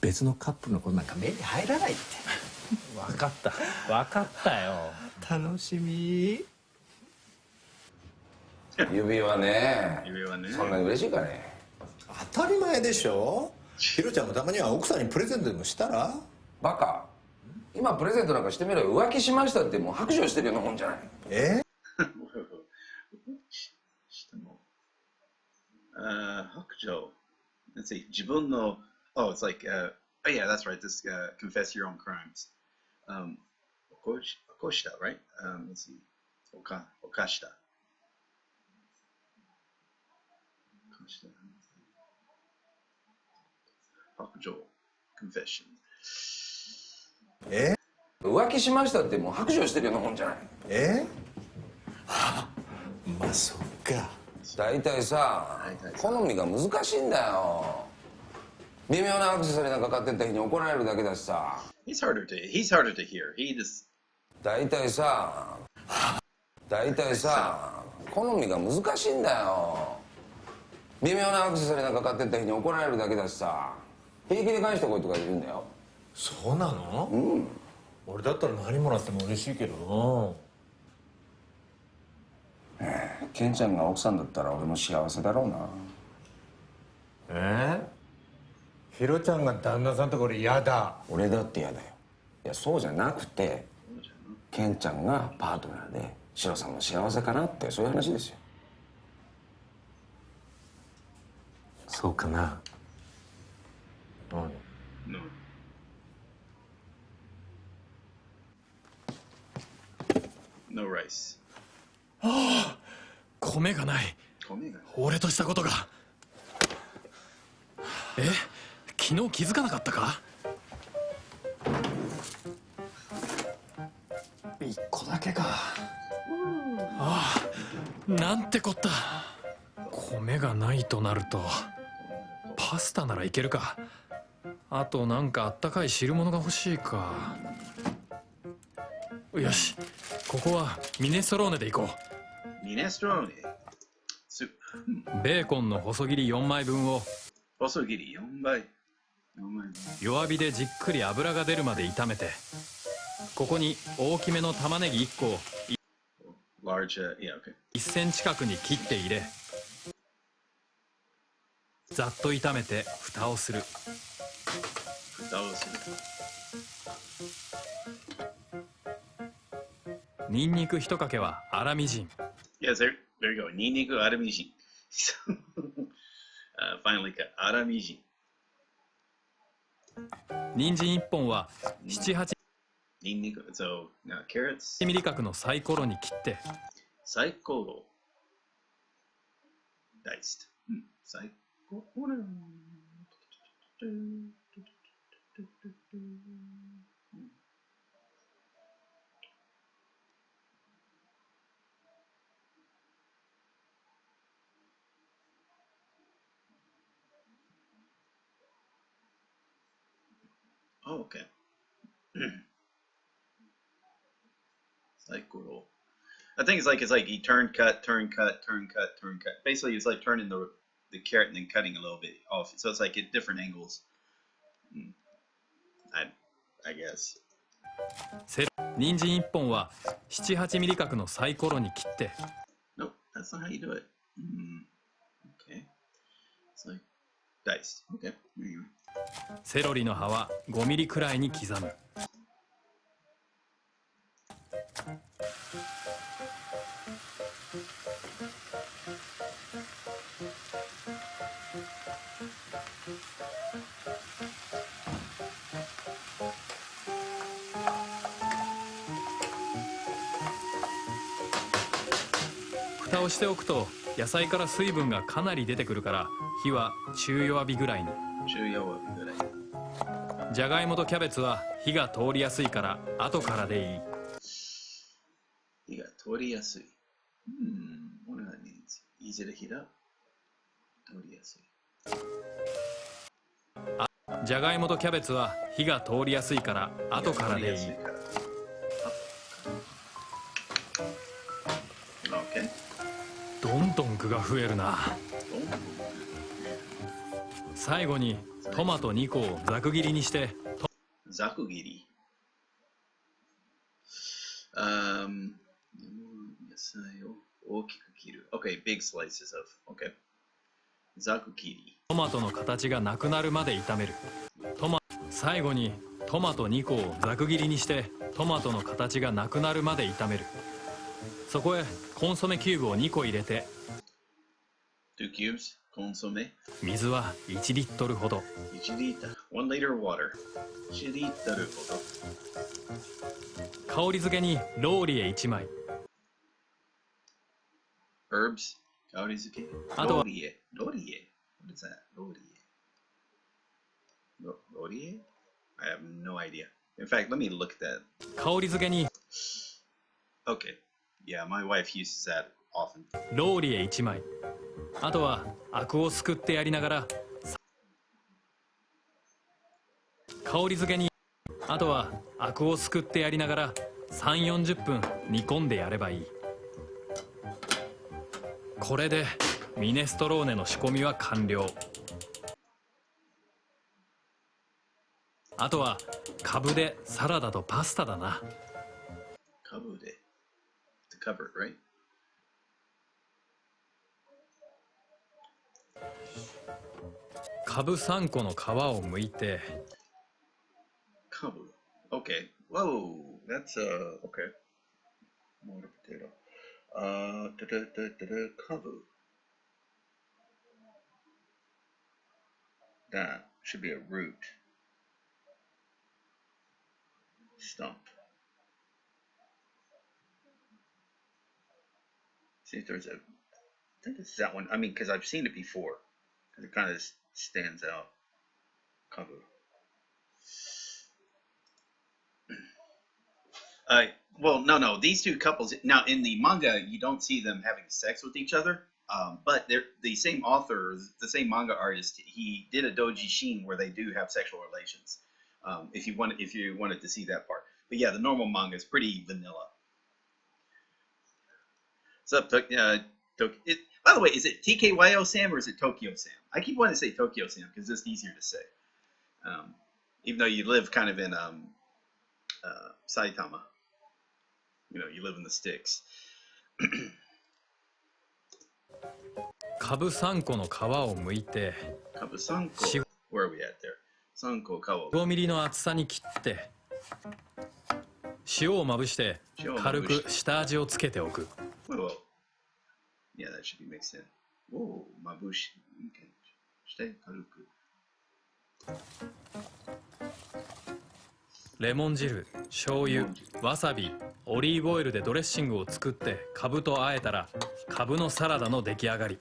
別のカップルのことなんか目に入らないって。分かったよ。楽しみ。指輪ね。指輪ね。そんなに嬉しいかね。当たり前でしょ。ヒロちゃんもたまには奥さんにプレゼントでもしたら。バカ。今プレゼントなんかしてみろよ。浮気しましたってもう白状してるようなもんじゃない。しても。白状。Let's see. 自分の Oh, it's like, oh yeah, that's right. This confess your own crimes. 起こした right? Let's see. 犯した。白状 confession。浮気しましたってもう白状してるようなもんじゃない。まあそっか。大体さ、好みが難しいんだよ。微妙なアクセサリーなんか買ってった日に怒られるだけだしさ。He's harder to hear. He just 大体さ、好みが難しいんだよ。微妙なアクセサリーなんか買ってった日に怒られるだけだしさ。平気で返してこいとか言うんだよ。そうなの？うん。俺だったら何もらっても嬉しいけどな。ケンちゃんが奥さんだったら俺も幸せだろうな。ヒロちゃんが旦那さんとこれ嫌だ。俺だって嫌だよ。いやそうじゃなくて、ケンちゃんがパートナーでシロさんも幸せかなってそういう話ですよ。そうかな。No. No rice. 米がない。俺としたことが。昨日気づかなかったか。1個だけか。なんてこった。米がないとなるとパスタならいけるか。あとなんかあったかい汁物が欲しいか。よし、ここはミネストローネでいこう。ミネストローネ。ベーコンの細切り4枚分を細切り4枚。弱火でじっくり油が出るまで炒めて、ここに大きめの玉ねぎ1個を1センチ角に切って入れ、ざっと炒めて蓋をする。ニンニク1かけは粗みじん。Yes, there you go. ニンニク粗みじん。Finally cut. 粗みじん。人参1本は7、8ニンニク、so carrots。ミリ角のサイコロに切って。サイコロ。diced。サイコロ。Oh, okay. Cycle. I think it's like you turn, cut, turn, cut, turn, cut, turn, cut. Basically, it's like turning the carrot and then cutting a little bit off. So it's like at different angles. I guess. 人参1本は7、8ミリ角のサイコロに切って。Nope, that's not how you do it. Okay. It's like diced. Okay. There you go. セロリの葉は5ミリくらいに刻む。蓋をしておくと野菜から水分がかなり出てくるから、火は中弱火ぐらいに。じゃがいもとキャベツは火が通りやすいから後からでいい。火が通りやすい。What that means? Easy to heat up? 通りやすい。じゃがいもとキャベツは火が通りやすいから後からでいい。Okay. どんどん具が増えるな。最後にトマト2個をざく切りにして。ざく切り。野菜を大きく切る。Okay, big slices of. Okay. ざく切り。トマトの形がなくなるまで炒める。最後にトマト2個をざく切りにしてトマトの形がなくなるまで炒める。そこへコンソメキューブを2個入れて。2 cubes コンソメ。水は1リットルほど。1リットル。1 liter water。1リットルほど。香り付けにローリエ1枚。Herbs 香り付け。あとはローリエ。What is that? ローリエ I have no idea. In fact, let me look at that. 香り付けに Okay. Yeah, my wife uses that often. ローリエ1枚。あとはアクをすくってやりながら。香り付けにあとはアクをすくってやりながら3、40分煮込んでやればいい。これでミネストローネの仕込みは完了。あとはカブでサラダとパスタだな。カブで to cover it, right? カブ3個の皮を剥いて。カブ Okay. Whoa, that's okay. More potato. Kabu. That should be a root. Stump. See if there's a. I think it's that one. I mean, because I've seen it before. Because it kind of stands out. Kabu. Well, no. These two couples. Now, in the manga, you don't see them having sex with each other. But they're the same author, the same manga artist. He did a doji shin where they do have sexual relations. If you wanted to see that part. But yeah, the normal manga is pretty vanilla. What's up, by the way, is it TKYO Sam or is it Tokyo Sam? I keep wanting to say Tokyo Sam because it's easier to say. Even though you live kind of in Saitama. You know, you live in the sticks. カブ3個の皮を剥いて。カブ3個 Where are we at there? 3個皮を 5ミリの厚さに切って塩をまぶして軽く下味をつけておく。Whoa. Yeah, that should be mixed in. Whoa, まぶし。して軽く。レモン汁、醤油、わさび、オリーブオイルでドレッシングを作ってカブと和えたらカブのサラダの出来上がり。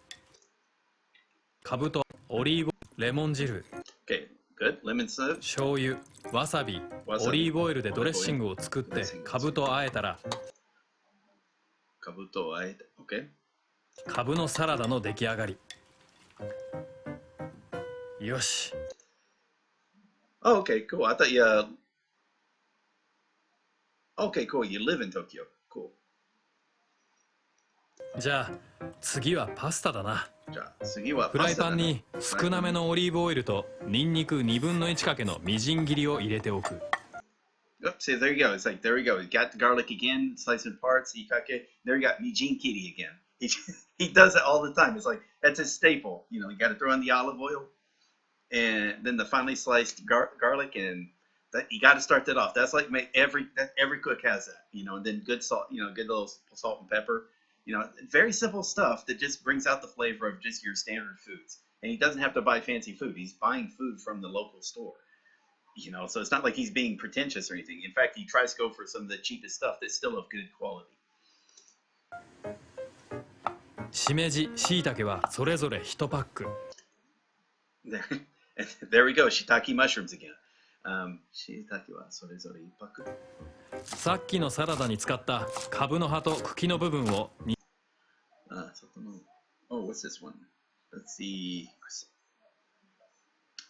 カブとオリーブ、レモン汁、Okay, good. Lemon sauce. 醤油、わさび、オリーブオイルでドレッシングを作ってカブと和えたらカブと和えた。Okay. カブのサラダの出来上がり。よし。Oh, okay, cool. I thought you. Okay, cool. You live in Tokyo. Cool. じゃあ次はパスタだな。じゃあ次はフライパンに少なめのオリーブオイルとニンニク2分の1かけのみじん切りを入れておく。Oh, see, there you go. It's like, there you go. You got the garlic again, sliced in parts, ikake. There you got mijin kiri again. He does it all the time. It's like, that's his staple. You know, you got to throw in the olive oil and then the finely sliced garlic, and that, you got to start that off. That's like every cook has that, you know, and then good salt, you know, good little salt and pepper. You know, very simple stuff that just brings out the flavor of just your standard foods. And he doesn't have to buy fancy food. He's buying food from the local store. You know, so it's not like he's being pretentious or anything. In fact, he tries to go for some of the cheapest stuff that's still of good quality. しめじ、しいたけはそれぞれ1パック。There we go, shiitake mushrooms again. しいたけはそれぞれ1パック。さっきのサラダに使ったカブの葉と茎の部分をOh, what's this one? Let's see.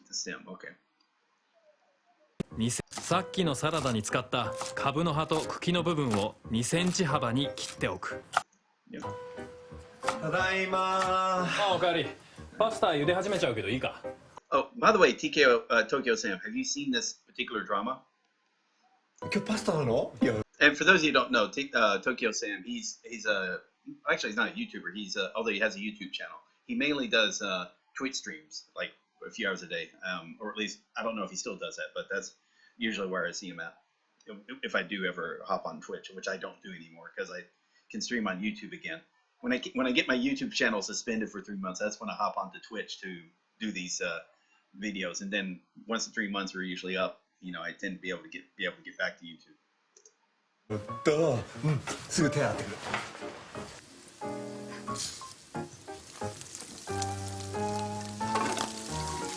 The stem, okay. さっきのサラダに使ったカブの葉と茎の部分を2センチ幅に切っておく。Yeah. ただいまあ、おかえり。パスタ茹で始めちゃうけどいいか。 Oh, by the way, TKO Tokyo-san, have you seen this particular drama? 今日パスタなの？いや And for those of you who don't know, Tokyo-san, he's actually he's not a YouTuber. Although he has a YouTube channel, he mainly does Twitch streams, like a few hours a day, or at least I don't know if he still does that, but that's usually where I see him at. If I do ever hop on Twitch, which I don't do anymore because I can stream on YouTube again. When I get my YouTube channel suspended for 3 months, that's when I hop onto Twitch to do these videos. And then once the 3 months are usually up, I tend to be able to get back to YouTube. すぐ手洗ってくる。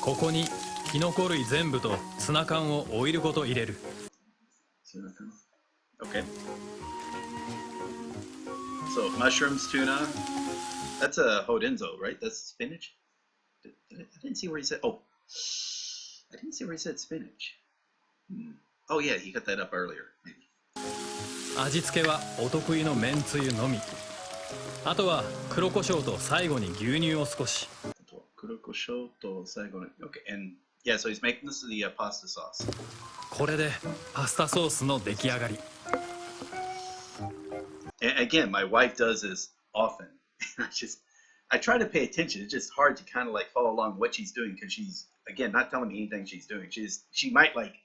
ここにキノコ類全部とツナ缶をオイルごと入れる。 Okay. So mushrooms, tuna. That's a hodenzo, right? That's spinach. I didn't see where he said. Oh, I didn't see where he said spinach. Oh yeah, he got that up earlier. Maybe. 味付けはお得意のめんつゆのみ。あとは黒胡椒と最後に牛乳を少し。 Okay, and yeah, so he's making this the pasta sauce. これでパスタソースの出来上がり。 And again, my wife does this often. I try to pay attention. It's just hard to kind of like follow along what she's doing because she's again not telling me anything she's doing. She might like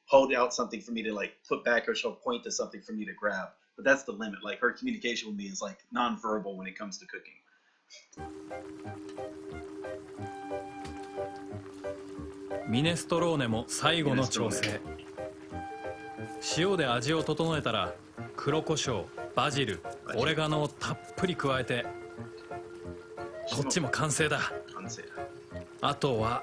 hold out something for me to like put back, or she'll point to something for me to grab. But that's the limit. Like her communication with me is like nonverbal when it comes to cooking. ミネストローネも最後の調整。塩で味を整えたら黒胡椒、バジル、オレガノをたっぷり加えて、こっちも完成だ。あとは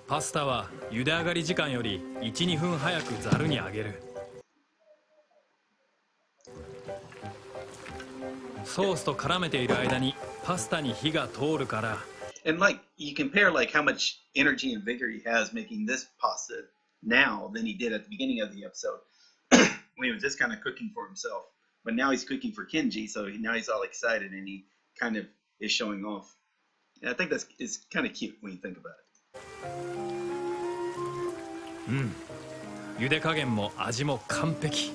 パスタは茹で上がり時間より 1,2 分早くざるにあげる。ソースと絡めている間にパスタに火が通るから。 And like you compare like how much energy and vigor he has making this pasta now than he did at the beginning of the episode when he was just kind of cooking for himself. But now he's cooking for Kenji, so now he's all excited and he kind of is showing off. And I think it's kind of cute when you think about it. 茹で加減も味も完璧。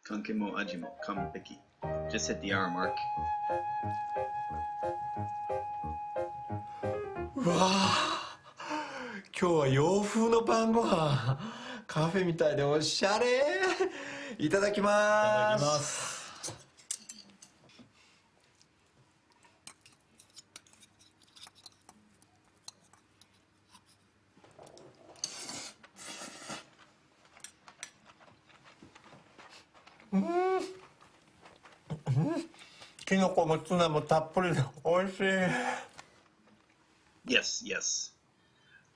Kankemo Ajimo Kampeki. Just hit the hour mark. うわあ、今日は洋風の晩ご飯。カフェみたいでおしゃれ。いただきます。きのこもツナもたっぷりでおいしい。 Yes, yes.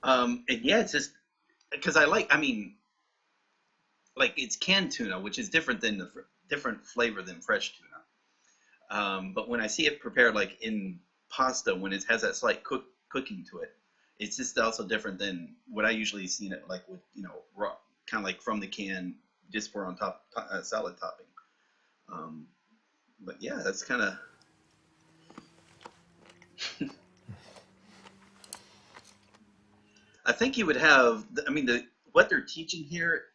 And yeah, it's just because I mean, like it's canned tuna, which is different flavor than fresh tuna. But when I see it prepared like in pasta, when it has that slight cooking to it, it's just also different than what I usually see it like with raw, kind of like from the can, just for on top salad topping. But yeah, that's kind of. I think you would have. I mean, what they're teaching here.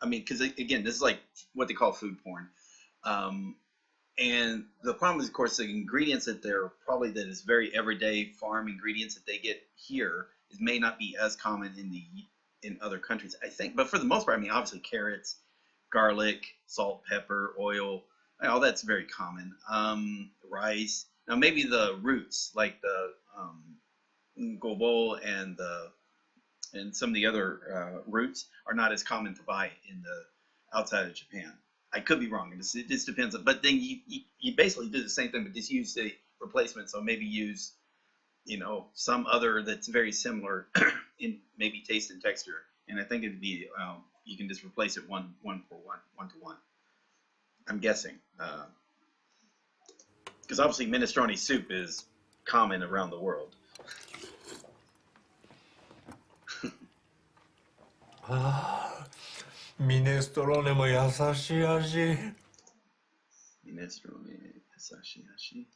I mean, because again, this is like what they call food porn. And the problem is, of course, the ingredients that that is very everyday farm ingredients that they get here may not be as common in other countries, I think. But for the most part, I mean, obviously carrots, garlic, salt, pepper, oil, all that's very common. Rice. Now maybe the roots like the gobo and some of the other roots are not as common to buy in the outside of Japan. I could be wrong. It just depends. But then you basically do the same thing, but just use the replacement. So maybe use, some other that's very similar in maybe taste and texture. And I think it'd be you can just replace it one to one. I'm guessing because obviously minestrone soup is common around the world. ああ、ミネストローネも優しい味。ミネストローネ、優しい味。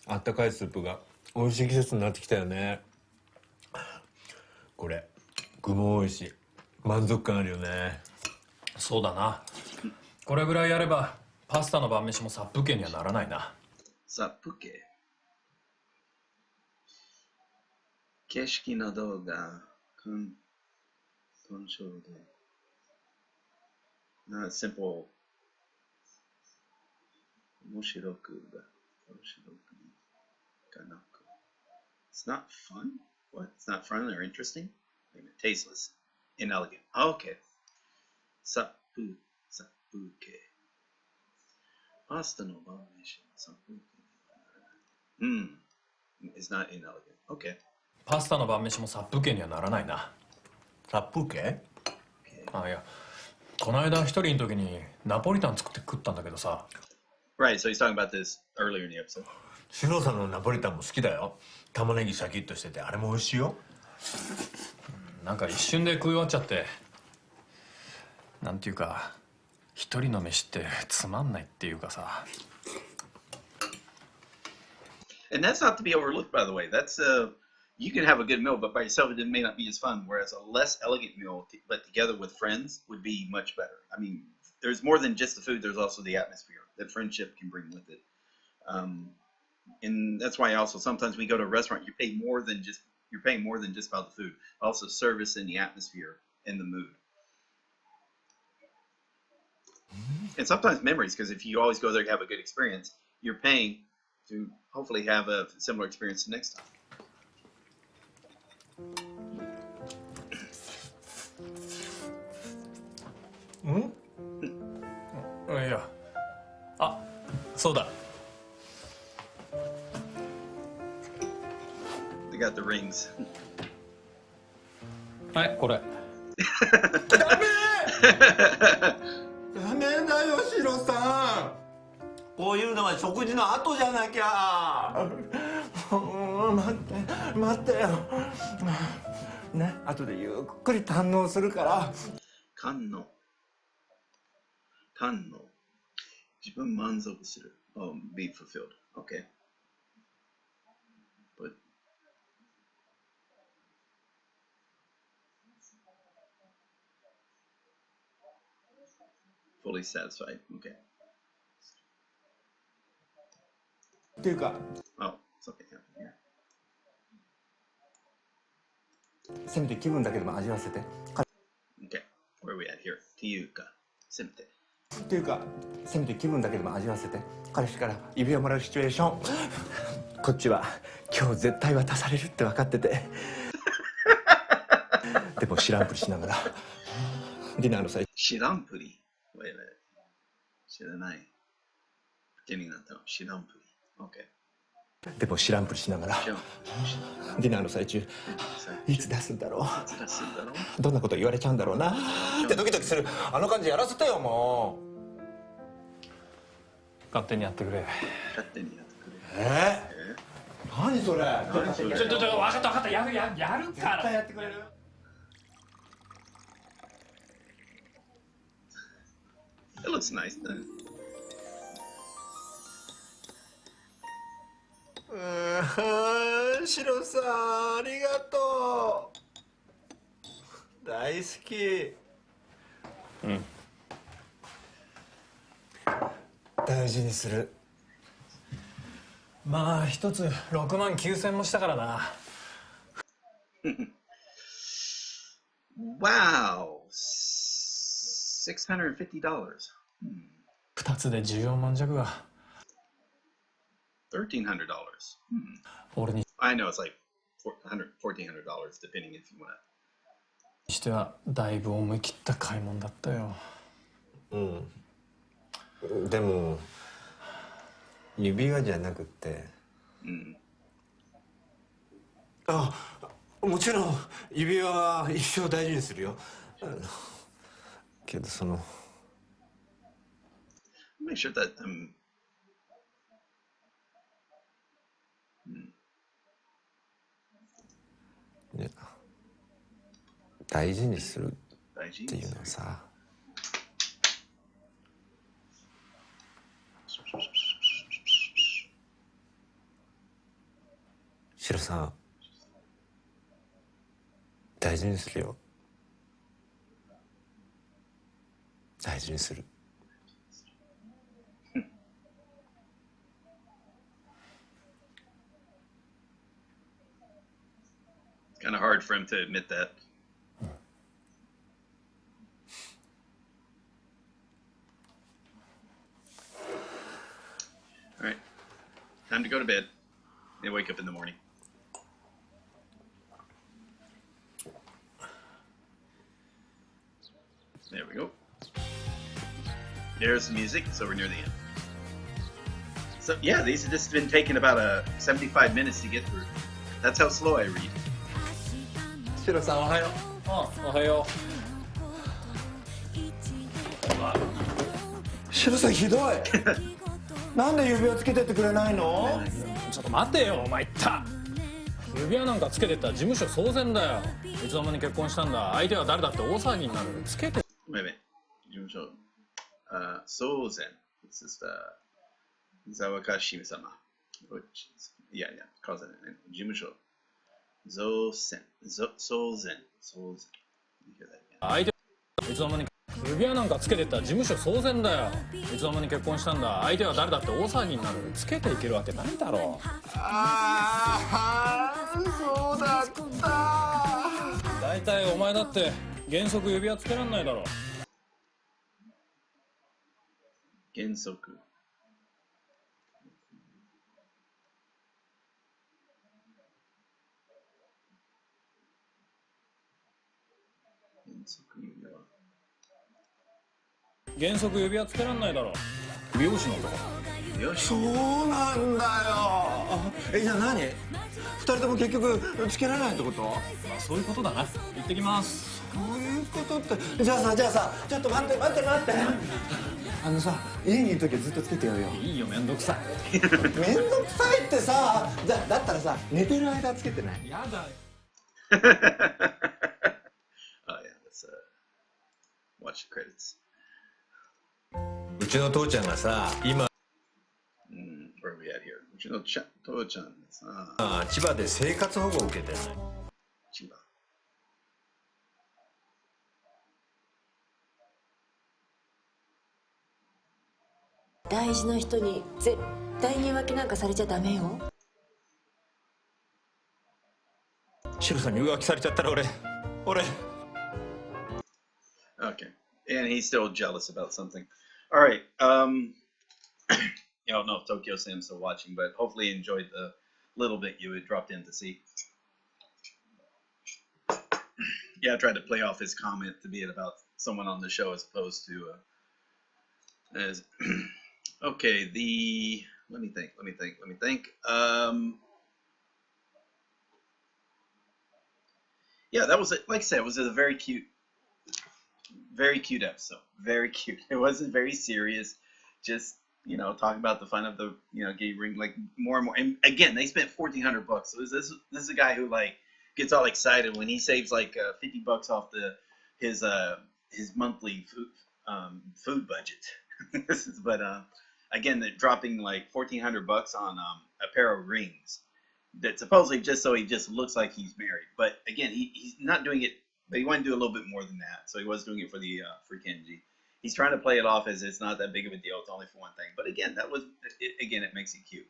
あったかいスープが美味しい季節になってきたよね。これ具も多いし満足感あるよね。そうだな。これぐらいやればパスタの晩飯も殺風景にはならないな。殺風景。景色などが干渉で。simple。面白くがなく。It's not fun? What? It's not fun or interesting? Wait a minute. Tasteless. Inelegant. Okay. 殺風景。パスタの晩飯も殺風景。It's not inelegant. Okay. パスタの晩飯も殺風景にはならないな。殺風景？あ、いや、この間一人の時にナポリタン作って食ったんだけどさ。Right, so he's talking about this earlier in the episode. シロさんのナポリタンも好きだよ。玉ねぎシャキッとしててあれも美味しいよ。なんか一瞬で食い終わっちゃって、なんていうか一人の飯ってつまんないっていうかさ。And that's not to be overlooked, by the way. That's you can have a good meal, but by yourself it may not be as fun. Whereas a less elegant meal, but together with friends, would be much better. I mean, there's more than just the food. There's also the atmosphere that friendship can bring with it. And that's why also sometimes we go to a restaurant, you're paying more than just about the food. Also service and the atmosphere and the mood. And sometimes memories, because if you always go there to have a good experience, you're paying to hopefully have a similar experience the next time. いや、あ、そうだ。They got the rings. はい、これ。ダメだよシロさん。こういうのは食事の後じゃなきゃ。待ってよ。ね、後でゆっくり堪能するから。堪能。自分満足する。be fulfilled. Okay. But fully satisfied. Okay. っていうか、 Oh, something happened here. せめて気分だけでも味わわせて。 Okay. Where are we at here? っていうか、せめて。っていうか、せめて気分だけでも味わわせて。彼氏から指輪もらうシチュエーション。こっちは今日絶対渡されるって分かってて。でも知らんぷりしながら。ディナーの際。知らんぷり。Wait a minute. 知らない。手になったの。知らんぷり。Okay. でも知らんぷりしながら。ディナーの最中。いつ出すんだろう。どんなこと言われちゃうんだろうな。ってドキドキする。あの感じやらせてよもう。勝手にやってくれ。勝手にやってくれ。何それ。ちょ分かったやるからやってくれる。It looks nice, doesn't it? シロさんありがとう。大好き。大事にする。まあ一つ6万9千もしたからな。Wow, $650. 2つで14万弱が。$1,300. 俺に I know it's like $1,400 depending if you want to. してはだいぶ思い切った買い物だったよ。でも指輪じゃなくて。あ、もちろん指輪は一生大事にするよ。けどその。Make sure that 大事にするっていうのさ。シロさん、大事にするよ。大事にする。Kind of hard for him to admit that. All right, time to go to bed and wake up in the morning. There we go. There's the music, so we're near the end. So yeah, these have just been taking about 75 minutes to get through. That's how slow I read. シロさんおはよう。あ、おはよシロさんひどい。なんで指輪つけてってくれないの？う。ちょっと待てよ、お前言った。指輪なんかつけてったら事務所騒然だよ。いつの間に結婚したんだ。相手は誰だって大騒ぎになる。つけて。Wait a minute. 事務所。騒然。This is Zawakashima-sama. Which is, yeah, calls it. 事務所。騒然。騒然。相手いつの間に指輪なんかつけてったら事務所騒然だよ。いつの間に結婚したんだ。相手は誰だって大騒ぎになる。つけていけるわけないだろう。ああ、そうだった。大体お前だって原則指輪つけらんないだろう。原則。原則指輪つけらんないだろう。美容師のとこ。そうなんだよ。じゃあ何？二人とも結局つけられないってこと？まあそういうことだな。行ってきます。そういうことって。じゃあさちょっと待って。あのさ、家にいる時はずっとつけてようよ。いいよ、めんどくさい。めんどくさいってさ、だったらさ、寝てる間つけてない？やだよ。Oh yeah, let's watch the credits. うちの父ちゃんがさ、今、Where are we at here? うちの父ちゃんがさ、千葉で生活保護を受けてる。千葉。大事な人に絶対に浮気なんかされちゃダメよ。シロさんに浮気されちゃったら俺。Okay, and he's still jealous about something. All right. I don't know if Tokyo Sam's still watching, but hopefully you enjoyed the little bit you had dropped in to see. Yeah, I tried to play off his comment to be about someone on the show as opposed to as. Okay, let me think. Yeah, that was like I said, it was a very cute episode. Very cute. It wasn't very serious. Just talking about the fun of the gay ring, like more and more. And again, they spent $1,400. So this is a guy who like gets all excited when he saves like $50 off his monthly food budget. But again, they're dropping like $1,400 on a pair of rings that supposedly just so he just looks like he's married. But again, he's not doing it. But he wanted to do a little bit more than that. So he was doing it for for Kenji. He's trying to play it off as it's not that big of a deal. It's only for one thing. But again, it makes it cute,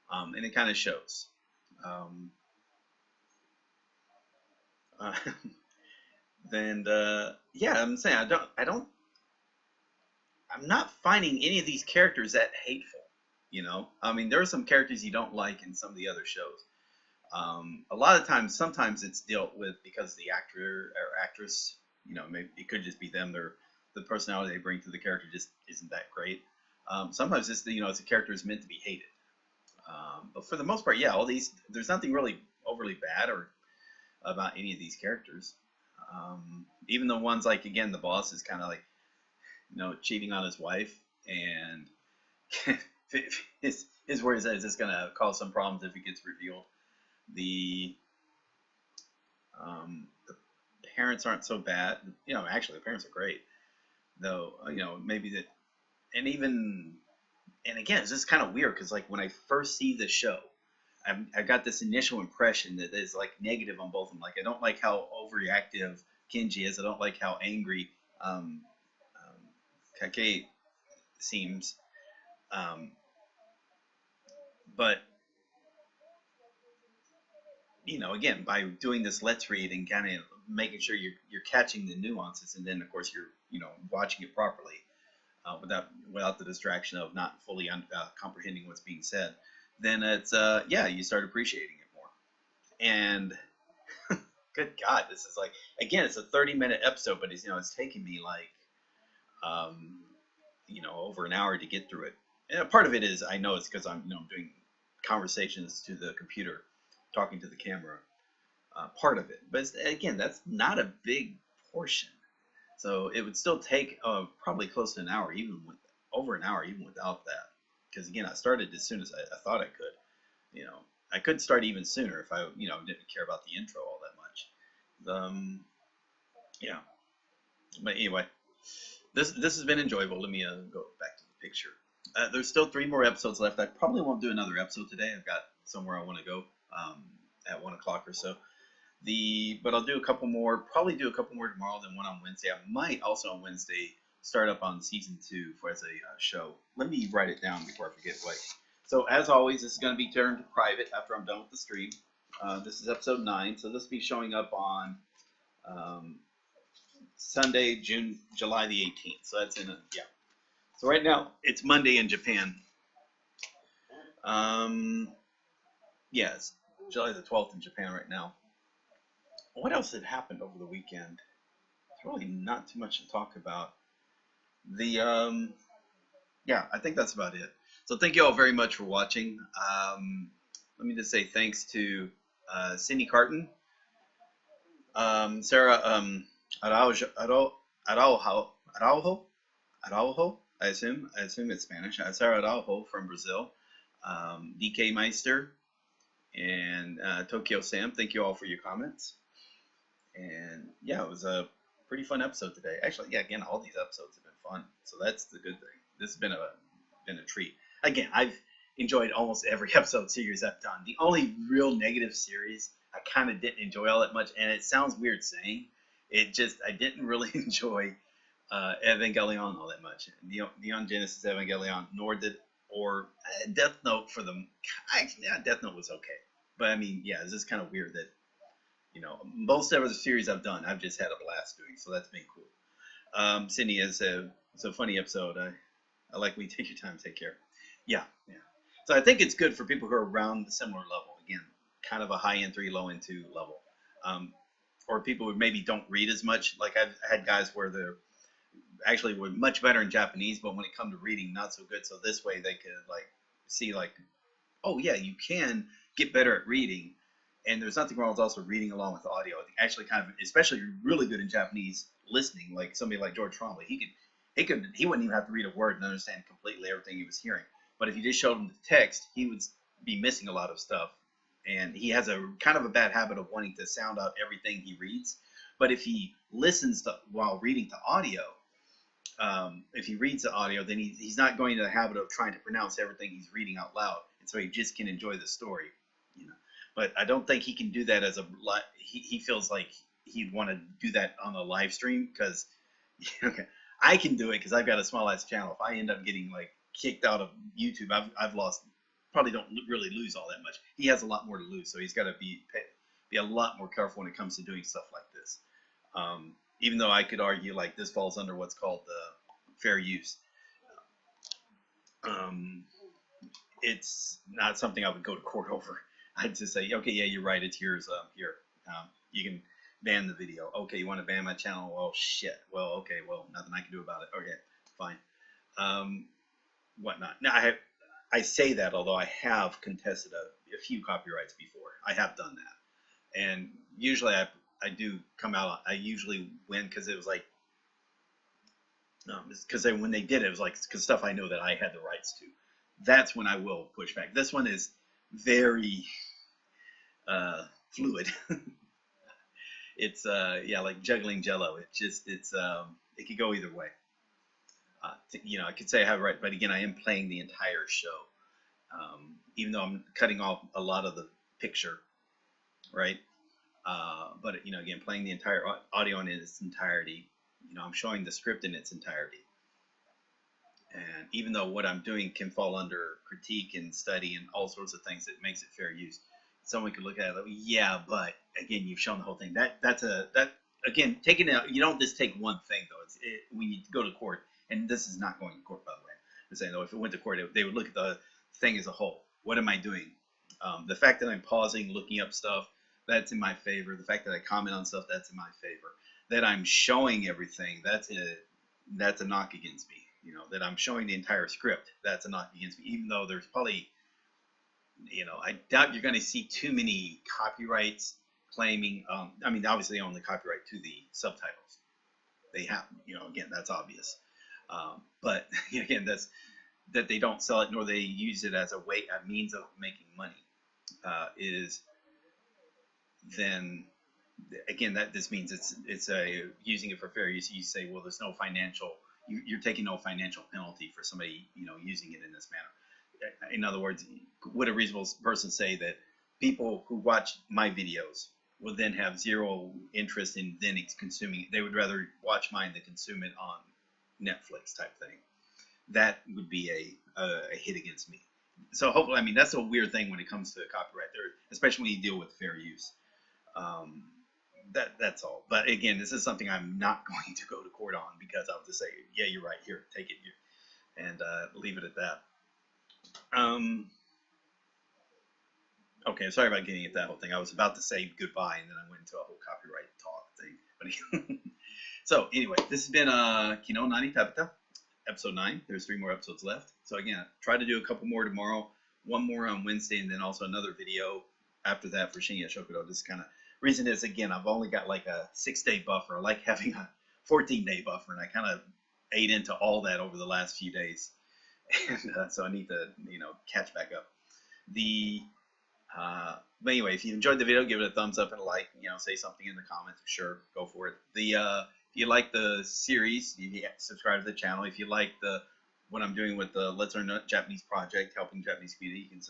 and it kind of shows. Yeah, I'm saying I'm not finding any of these characters that hateful. I mean, there are some characters you don't like in some of the other shows. A lot of times, sometimes it's dealt with because the actor or actress, maybe it could just be them. The personality they bring to the character just isn't that great. Sometimes it's it's a character is meant to be hated. But for the most part, yeah, there's nothing really overly bad or about any of these characters. Even the ones like again, the boss is kind of like cheating on his wife, and his word is that it's going to cause some problems if it gets revealed. The parents aren't so bad. You know, actually the parents are great, though. You know, maybe that, and even, and again, it's just kind of weird because like when I first see the show, I got this initial impression that is like negative on both of them. Like I don't like how overreactive Kenji is. I don't like how angry Kakei seems. But you know, again, by doing this let's read and kind of making sure you're catching the nuances, and then of course you're watching it properly without the distraction of not fully comprehending what's being said, then it's you start appreciating it more. And good God, this is like, again, it's a 30-minute episode, but it's taking me like over an hour to get through it. And part of it is I know it's because I'm doing conversations to the computer, talking to the camera, part of it. But again, that's not a big portion, so it would still take probably close to an hour, over an hour, even without that. Because again, I started as soon as I thought I could. I could start even sooner if I didn't care about the intro all that much. But anyway, this has been enjoyable. Let me go back to the picture. There's still 3 more episodes left. I probably won't do another episode today. I've got somewhere I want to go at 1 o'clock or so. But I'll do a couple more. Probably do a couple more tomorrow, then one on Wednesday. I might also on Wednesday start up on season 2 as a show. Let me write it down before I forget what. So as always, this is going to be turned to private after I'm done with the stream. This is episode 9, so this will be showing up on Sunday, July the 18th. So that's in So right now it's Monday in Japan. It's July the 12th in Japan right now. What else had happened over the weekend? It's really not too much to talk about. I think that's about it. So thank you all very much for watching. Let me just say thanks to Cindy Carton, Sarah Araujo, I assume it's Spanish. Sarah Araujo from Brazil, DK Meister, and Tokyo Sam. Thank you all for your comments. And it was a pretty fun episode today. Actually, again, all these episodes have been fun, so that's the good thing. This has been a treat. Again, I've enjoyed almost every episode series I've done. The only real negative series I kind of didn't enjoy all that much, and it sounds weird saying it, I didn't really enjoy Evangelion all that much. Neon Genesis Evangelion, or Death Note for them. Death Note was okay, but I mean, it's just kind of weird that most of the series I've done, I've just had a blast doing, so that's been cool. Cindy, it's a funny episode. I like when you take your time to take care. So I think it's good for people who are around the similar level. Again, kind of a high-end 3, low-end 2 level. Or people who maybe don't read as much. Like I've had guys where they're actually were much better in Japanese, but when it comes to reading, not so good. So this way they could see oh yeah, you can get better at reading. And there's nothing wrong with also reading along with audio. Actually, kind of, especially if you're really good in Japanese listening, like somebody like George Trombley, he wouldn't even have to read a word and understand completely everything he was hearing. But if you just showed him the text, he would be missing a lot of stuff. And he has a kind of a bad habit of wanting to sound out everything he reads. But if he listens while reading the audio, if he reads the audio, then he's not going into the habit of trying to pronounce everything he's reading out loud, and so he just can enjoy the story. But I don't think he can do that as he feels like he'd want to do that on a live stream, because I can do it because I've got a small ass channel. If I end up getting kicked out of YouTube, I've lost, probably don't really lose all that much. He has a lot more to lose, so he's got to be a lot more careful when it comes to doing stuff like this. Even though I could argue this falls under what's called fair use. It's not something I would go to court over. I'd just say, okay, yeah, you're right, it's yours. Here, you can ban the video. Okay, you want to ban my channel? Well, shit. Well, okay, well, nothing I can do about it. Okay, fine. Whatnot. Now, I say that, although I have contested a few copyrights before. I have done that. And usually I do come out, I usually win, because it was because when they did it, it was because stuff I know that I had the rights to. That's when I will push back. This one is very fluid. it's yeah, like juggling jello. It could go either way. You know, I could say I have it right, but again, I am playing the entire show, even though I'm cutting off a lot of the picture, right? But you know, again, playing the entire audio in its entirety. You know, I'm showing the script in its entirety. And even though what I'm doing can fall under critique and study and all sorts of things, that makes it fair use. Someone could look at it like, yeah, but again, you've shown the whole thing. That again, taking out. You don't just take one thing though. When you go to court, and this is not going to court, by the way. I'm saying though, if it went to court, they would look at the thing as a whole. What am I doing? The fact that I'm pausing, looking up stuff, that's in my favor. The fact that I comment on stuff, that's in my favor. That I'm showing everything, that's a knock against me. You know, that I'm showing the entire script, that's a knock against me. Even though there's probably, you know, I doubt you're going to see too many copyrights claiming. I mean, obviously they own the copyright to the subtitles. They have, you know, again, that's obvious. But again, that they don't sell it nor they use it as a means of making money is then. Again, that this means it's using it for fair use. You say, well, there's no financial. You're taking no financial penalty for somebody, you know, using it in this manner. In other words, would a reasonable person say that people who watch my videos will then have zero interest in then consuming it? They would rather watch mine than consume it on Netflix type thing. That would be a hit against me. So hopefully, I mean, that's a weird thing when it comes to copyright, there, especially when you deal with fair use. That's all. But again, this is something I'm not going to go to court on, because I'll just say, yeah, you're right, here, take it, and leave it at that. Okay, sorry about getting at that whole thing. I was about to say goodbye, and then I went into a whole copyright talk thing. But so anyway, this has been ki no nani食べた, episode 9. There's 3 more episodes left. So again, try to do a couple more tomorrow, 1 more on Wednesday, and then also another video after that for Shinya Shokudo. This kind of reason is, again, I've only got like a 6-day buffer. I like having a 14-day buffer, and I kind of ate into all that over the last few days, and so I need to, you know, catch back up. But anyway, if you enjoyed the video, give it a thumbs up and a like. You know, say something in the comments. Sure, go for it. If you like the series, you subscribe to the channel. If you like what I'm doing with the Let's Learn Japanese project, helping Japanese community, you can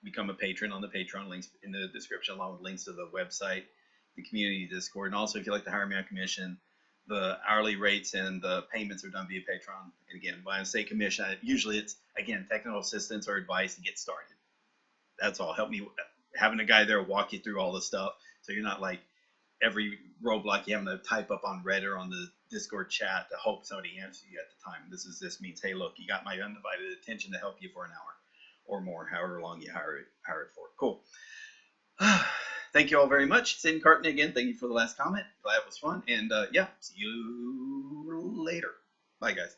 become a patron on the Patreon, links in the description, along with links to the website, the community Discord. And also, if you'd like to hire me on commission, the hourly rates and the payments are done via Patreon. And again, when I say commission, usually it's, again, technical assistance or advice to get started. That's all. Help me, having a guy there walk you through all the stuff, so you're not like every roadblock you having to type up on Reddit or on the Discord chat to hope somebody answers you at the time. This means, hey, look, you got my undivided attention to help you for an hour or more, however long you hire it for. Cool. Thank you all very much. Sin Carton again, thank you for the last comment. Glad it was fun. And yeah, see you later. Bye, guys.